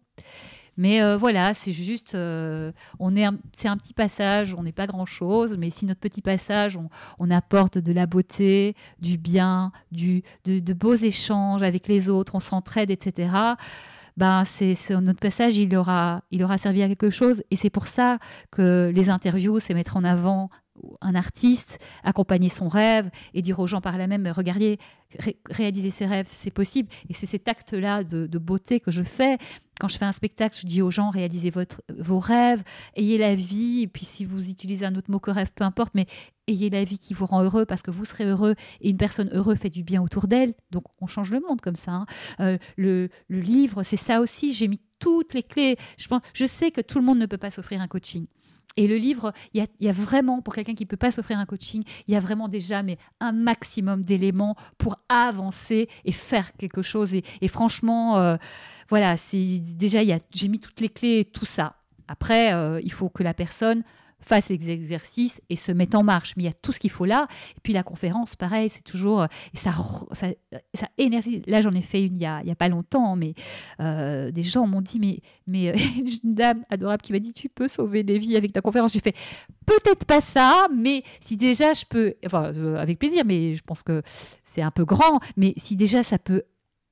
S8: Mais voilà, c'est juste, c'est un petit passage, on n'est pas grand-chose, mais si notre petit passage, on apporte de la beauté, du bien, de beaux échanges avec les autres, on s'entraide, etc., notre passage, il aura servi à quelque chose. Et c'est pour ça que les interviews, c'est mettre en avant un artiste, accompagner son rêve et dire aux gens par là même, regardez, réaliser ses rêves, c'est possible. Et c'est cet acte-là de beauté que je fais. Quand je fais un spectacle, je dis aux gens, réalisez vos rêves, ayez la vie, et puis si vous utilisez un autre mot que rêve, peu importe, mais ayez la vie qui vous rend heureux, parce que vous serez heureux, et une personne heureuse fait du bien autour d'elle, donc on change le monde comme ça. Le livre, c'est ça aussi, j'ai mis toutes les clés. Je sais que tout le monde ne peut pas s'offrir un coaching. Et le livre, il y a vraiment, pour quelqu'un qui ne peut pas s'offrir un coaching, il y a vraiment déjà un maximum d'éléments pour avancer et faire quelque chose. Et franchement, voilà, déjà, j'ai mis toutes les clés et tout ça. Après, il faut que la personne fasse les exercices et se mette en marche. Mais il y a tout ce qu'il faut là. Et puis la conférence, pareil, c'est toujours... Et ça énergie. Là, j'en ai fait une il y a pas longtemps, mais des gens m'ont dit, mais une dame adorable qui m'a dit, tu peux sauver des vies avec ta conférence. J'ai fait, peut-être pas ça, mais si déjà je peux... Enfin, avec plaisir, mais je pense que c'est un peu grand. Mais si déjà ça peut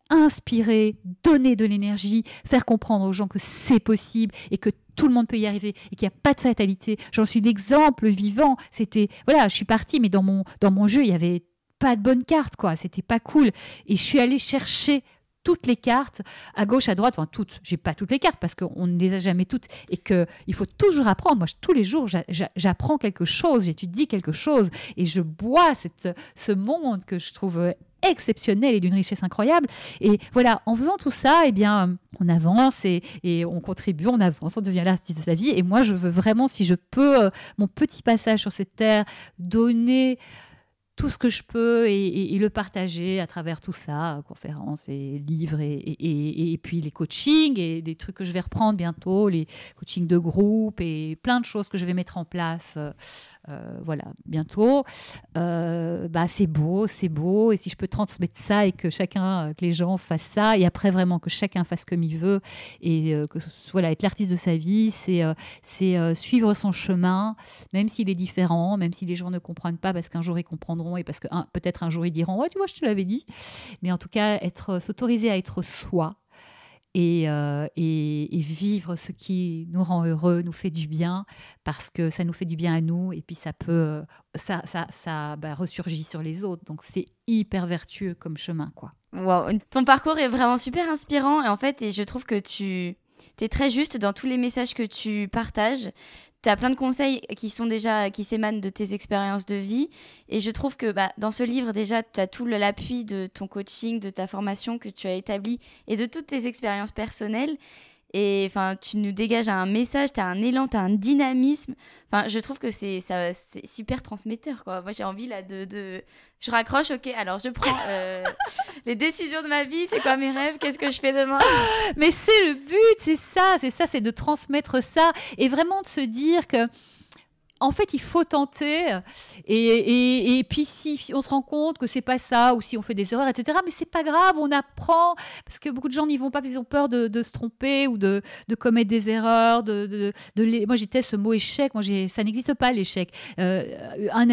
S8: inspirer, donner de l'énergie, faire comprendre aux gens que c'est possible et que tout le monde peut y arriver et qu'il n'y a pas de fatalité. J'en suis l'exemple vivant. C'était, voilà, je suis partie, mais dans mon jeu, il n'y avait pas de bonne carte, quoi. C'était pas cool. Et je suis allée chercher toutes les cartes, à gauche, à droite, enfin toutes. J'ai pas toutes les cartes parce qu'on ne les a jamais toutes et qu'il faut toujours apprendre. Moi, tous les jours, j'apprends quelque chose, j'étudie quelque chose et je bois ce monde que je trouve exceptionnel et d'une richesse incroyable. Et voilà, en faisant tout ça, eh bien, on avance et on contribue, on avance, on devient l'artiste de sa vie. Et moi, je veux vraiment, si je peux, mon petit passage sur cette terre, donner tout ce que je peux et le partager à travers tout ça, conférences et livres et puis les coachings et des trucs que je vais reprendre bientôt, les coachings de groupe et plein de choses que je vais mettre en place voilà, bientôt. C'est beau et si je peux transmettre ça et que les gens fassent ça et après vraiment que chacun fasse comme il veut et voilà, être l'artiste de sa vie, c'est suivre son chemin, même s'il est différent, même si les gens ne comprennent pas parce qu'un jour ils comprendront et parce que peut-être un jour ils diront ouais, tu vois, je te l'avais dit, mais en tout cas s'autoriser à être soi et vivre ce qui nous rend heureux, nous fait du bien parce que ça nous fait du bien à nous et puis ça peut ça ressurgit sur les autres, donc c'est hyper vertueux comme chemin, quoi.
S7: Wow. Ton parcours est vraiment super inspirant et je trouve que tu es très juste dans tous les messages que tu partages. Tu as plein de conseils qui s'émanent de tes expériences de vie. Et je trouve que dans ce livre, déjà, tu as tout l'appui de ton coaching, de ta formation que tu as établie et de toutes tes expériences personnelles. Et tu nous dégages un message, tu as un élan, tu as un dynamisme. Je trouve que c'est super transmetteur, quoi. Moi, j'ai envie là je raccroche, ok, alors je prends les décisions de ma vie, c'est quoi mes rêves, qu'est-ce que je fais demain.
S8: Mais c'est le but, c'est de transmettre ça et vraiment de se dire que en fait, il faut tenter et puis si on se rend compte que c'est pas ça ou si on fait des erreurs, etc. Mais c'est pas grave, on apprend parce que beaucoup de gens n'y vont pas parce qu'ils ont peur de se tromper ou de commettre des erreurs. Moi, j'étais ce mot échec. Ça n'existe pas l'échec. Une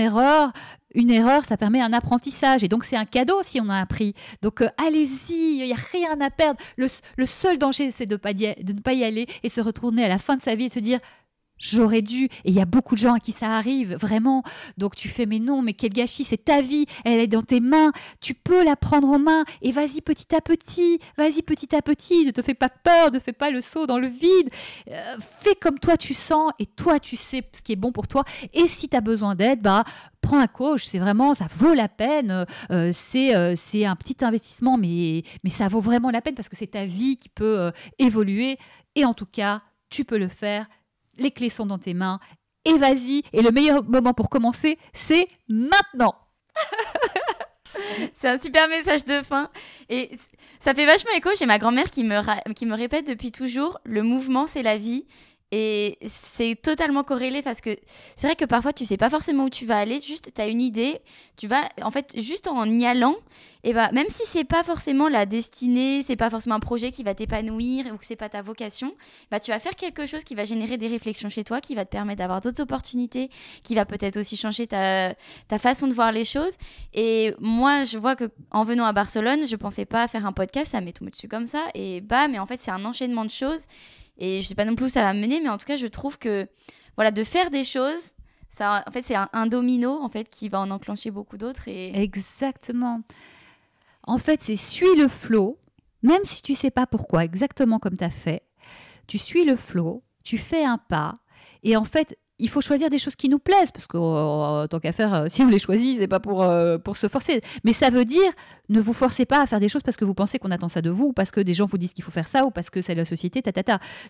S8: erreur, ça permet un apprentissage et donc c'est un cadeau si on a appris. Donc allez-y, il n'y a rien à perdre. Le seul danger, c'est de ne pas y aller et se retourner à la fin de sa vie et se dire j'aurais dû, et il y a beaucoup de gens à qui ça arrive, vraiment. Donc tu fais, mais non, mais quel gâchis, c'est ta vie, elle est dans tes mains, tu peux la prendre en main, et vas-y petit à petit, ne te fais pas peur, ne fais pas le saut dans le vide, fais comme toi tu sens, et toi tu sais ce qui est bon pour toi, et si tu as besoin d'aide, prends un coach, c'est vraiment, ça vaut la peine, c'est un petit investissement, mais ça vaut vraiment la peine, parce que c'est ta vie qui peut évoluer, et en tout cas, tu peux le faire. Les clés sont dans tes mains et vas-y. Et le meilleur moment pour commencer, c'est maintenant.
S7: C'est un super message de fin. Et ça fait vachement écho. J'ai ma grand-mère qui me répète depuis toujours, le mouvement, c'est la vie. Et c'est totalement corrélé parce que c'est vrai que parfois tu sais pas forcément où tu vas aller, juste tu as une idée, tu vas en fait juste en y allant et même si c'est pas forcément la destinée, c'est pas forcément un projet qui va t'épanouir ou que c'est pas ta vocation, tu vas faire quelque chose qui va générer des réflexions chez toi, qui va te permettre d'avoir d'autres opportunités, qui va peut-être aussi changer ta façon de voir les choses. Et moi je vois que en venant à Barcelone, je pensais pas faire un podcast, ça m'est tombé dessus comme ça et mais en fait c'est un enchaînement de choses. Et je sais pas non plus où ça va mener, mais en tout cas, je trouve que voilà, de faire des choses, Ça, en fait, c'est un domino en fait, qui va en enclencher beaucoup d'autres.
S8: Exactement. En fait, c'est suis le flow, même si tu ne sais pas pourquoi, exactement comme tu as fait. Tu suis le flow, tu fais un pas, et en fait, il faut choisir des choses qui nous plaisent, parce que tant qu'à faire, si on les choisit, c'est pas pour se forcer. Mais ça veut dire, ne vous forcez pas à faire des choses parce que vous pensez qu'on attend ça de vous, ou parce que des gens vous disent qu'il faut faire ça, ou parce que c'est la société,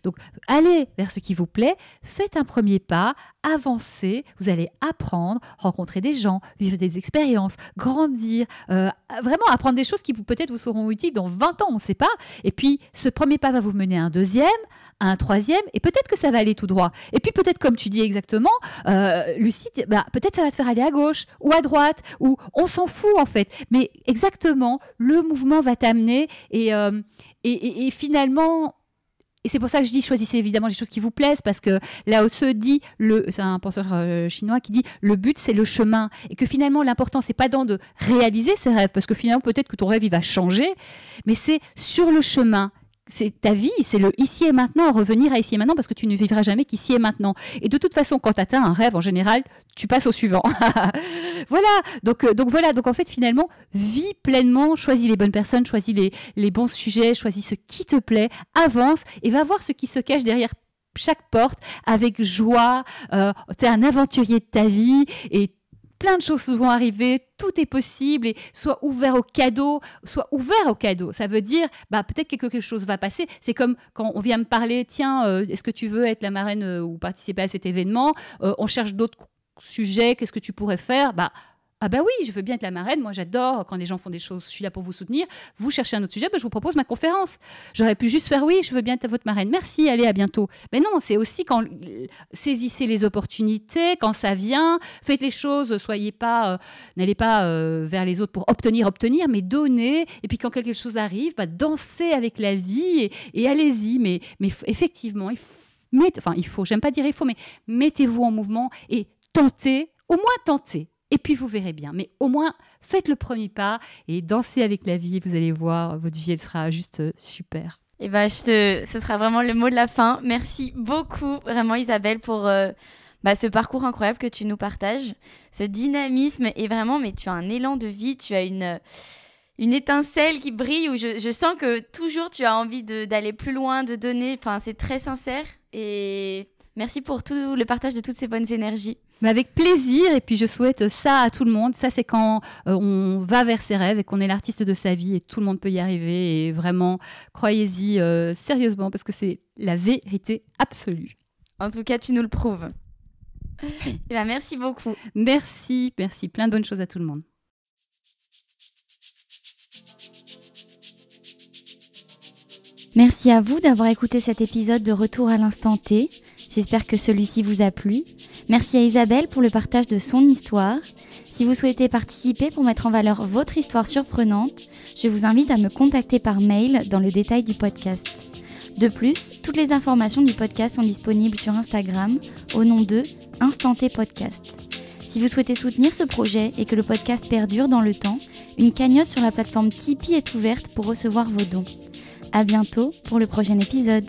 S8: Donc, allez vers ce qui vous plaît, faites un premier pas, avancez, vous allez apprendre, rencontrer des gens, vivre des expériences, grandir, vraiment apprendre des choses qui peut-être vous seront utiles dans 20 ans, on ne sait pas. Et puis, ce premier pas va vous mener à un deuxième, à un troisième, et peut-être que ça va aller tout droit. Et puis peut-être, comme tu dis exactement, Lucie, peut-être ça va te faire aller à gauche ou à droite, ou on s'en fout en fait. Mais exactement, le mouvement va t'amener et finalement... Et c'est pour ça que je dis, choisissez évidemment les choses qui vous plaisent, parce que Lao Tse dit, c'est un penseur chinois qui dit, le but c'est le chemin, et que finalement l'important c'est pas de réaliser ses rêves, parce que finalement peut-être que ton rêve il va changer, mais c'est sur le chemin. C'est ta vie, c'est le ici et maintenant, revenir à ici et maintenant, parce que tu ne vivras jamais qu'ici et maintenant. Et de toute façon, quand tu atteins un rêve, en général, tu passes au suivant. Voilà, donc en fait, finalement, vis pleinement, choisis les bonnes personnes, choisis les bons sujets, choisis ce qui te plaît, avance et va voir ce qui se cache derrière chaque porte avec joie. Tu es un aventurier de ta vie et plein de choses vont arriver, tout est possible, et sois ouvert au cadeau. Ça veut dire, peut-être que quelque chose va passer. C'est comme quand on vient me parler, tiens, est-ce que tu veux être la marraine ou participer à cet événement ? On cherche d'autres sujets, qu'est-ce que tu pourrais faire ? Oui, je veux bien être la marraine. Moi, j'adore quand les gens font des choses. Je suis là pour vous soutenir. Vous cherchez un autre sujet, je vous propose ma conférence. J'aurais pu juste faire oui, je veux bien être votre marraine. Merci, allez, à bientôt. Mais non, c'est aussi quand saisissez les opportunités, quand ça vient, faites les choses. N'allez pas vers les autres pour obtenir, mais donnez. Et puis quand quelque chose arrive, dansez avec la vie et allez-y. Mais effectivement, j'aime pas dire il faut, mais mettez-vous en mouvement et tentez, au moins tentez. Et puis vous verrez bien, mais au moins faites le premier pas et dansez avec la vie, vous allez voir, votre vie elle sera juste super.
S7: Et ce sera vraiment le mot de la fin. Merci beaucoup vraiment Isabelle pour ce parcours incroyable que tu nous partages, ce dynamisme et vraiment, mais tu as un élan de vie, tu as une étincelle qui brille où je sens que toujours tu as envie d'aller plus loin, de donner, c'est très sincère et merci pour tout le partage de toutes ces bonnes énergies.
S8: Mais avec plaisir, et puis je souhaite ça à tout le monde. Ça, c'est quand on va vers ses rêves et qu'on est l'artiste de sa vie et tout le monde peut y arriver. Et vraiment, croyez-y sérieusement parce que c'est la vérité absolue.
S7: En tout cas, tu nous le prouves. Merci beaucoup.
S8: Merci. Plein de bonnes choses à tout le monde.
S7: Merci à vous d'avoir écouté cet épisode de Retour à l'instant T. J'espère que celui-ci vous a plu. Merci à Isabelle pour le partage de son histoire. Si vous souhaitez participer pour mettre en valeur votre histoire surprenante, je vous invite à me contacter par mail dans le détail du podcast. De plus, toutes les informations du podcast sont disponibles sur Instagram au nom de Instant T Podcast. Si vous souhaitez soutenir ce projet et que le podcast perdure dans le temps, une cagnotte sur la plateforme Tipeee est ouverte pour recevoir vos dons. À bientôt pour le prochain épisode.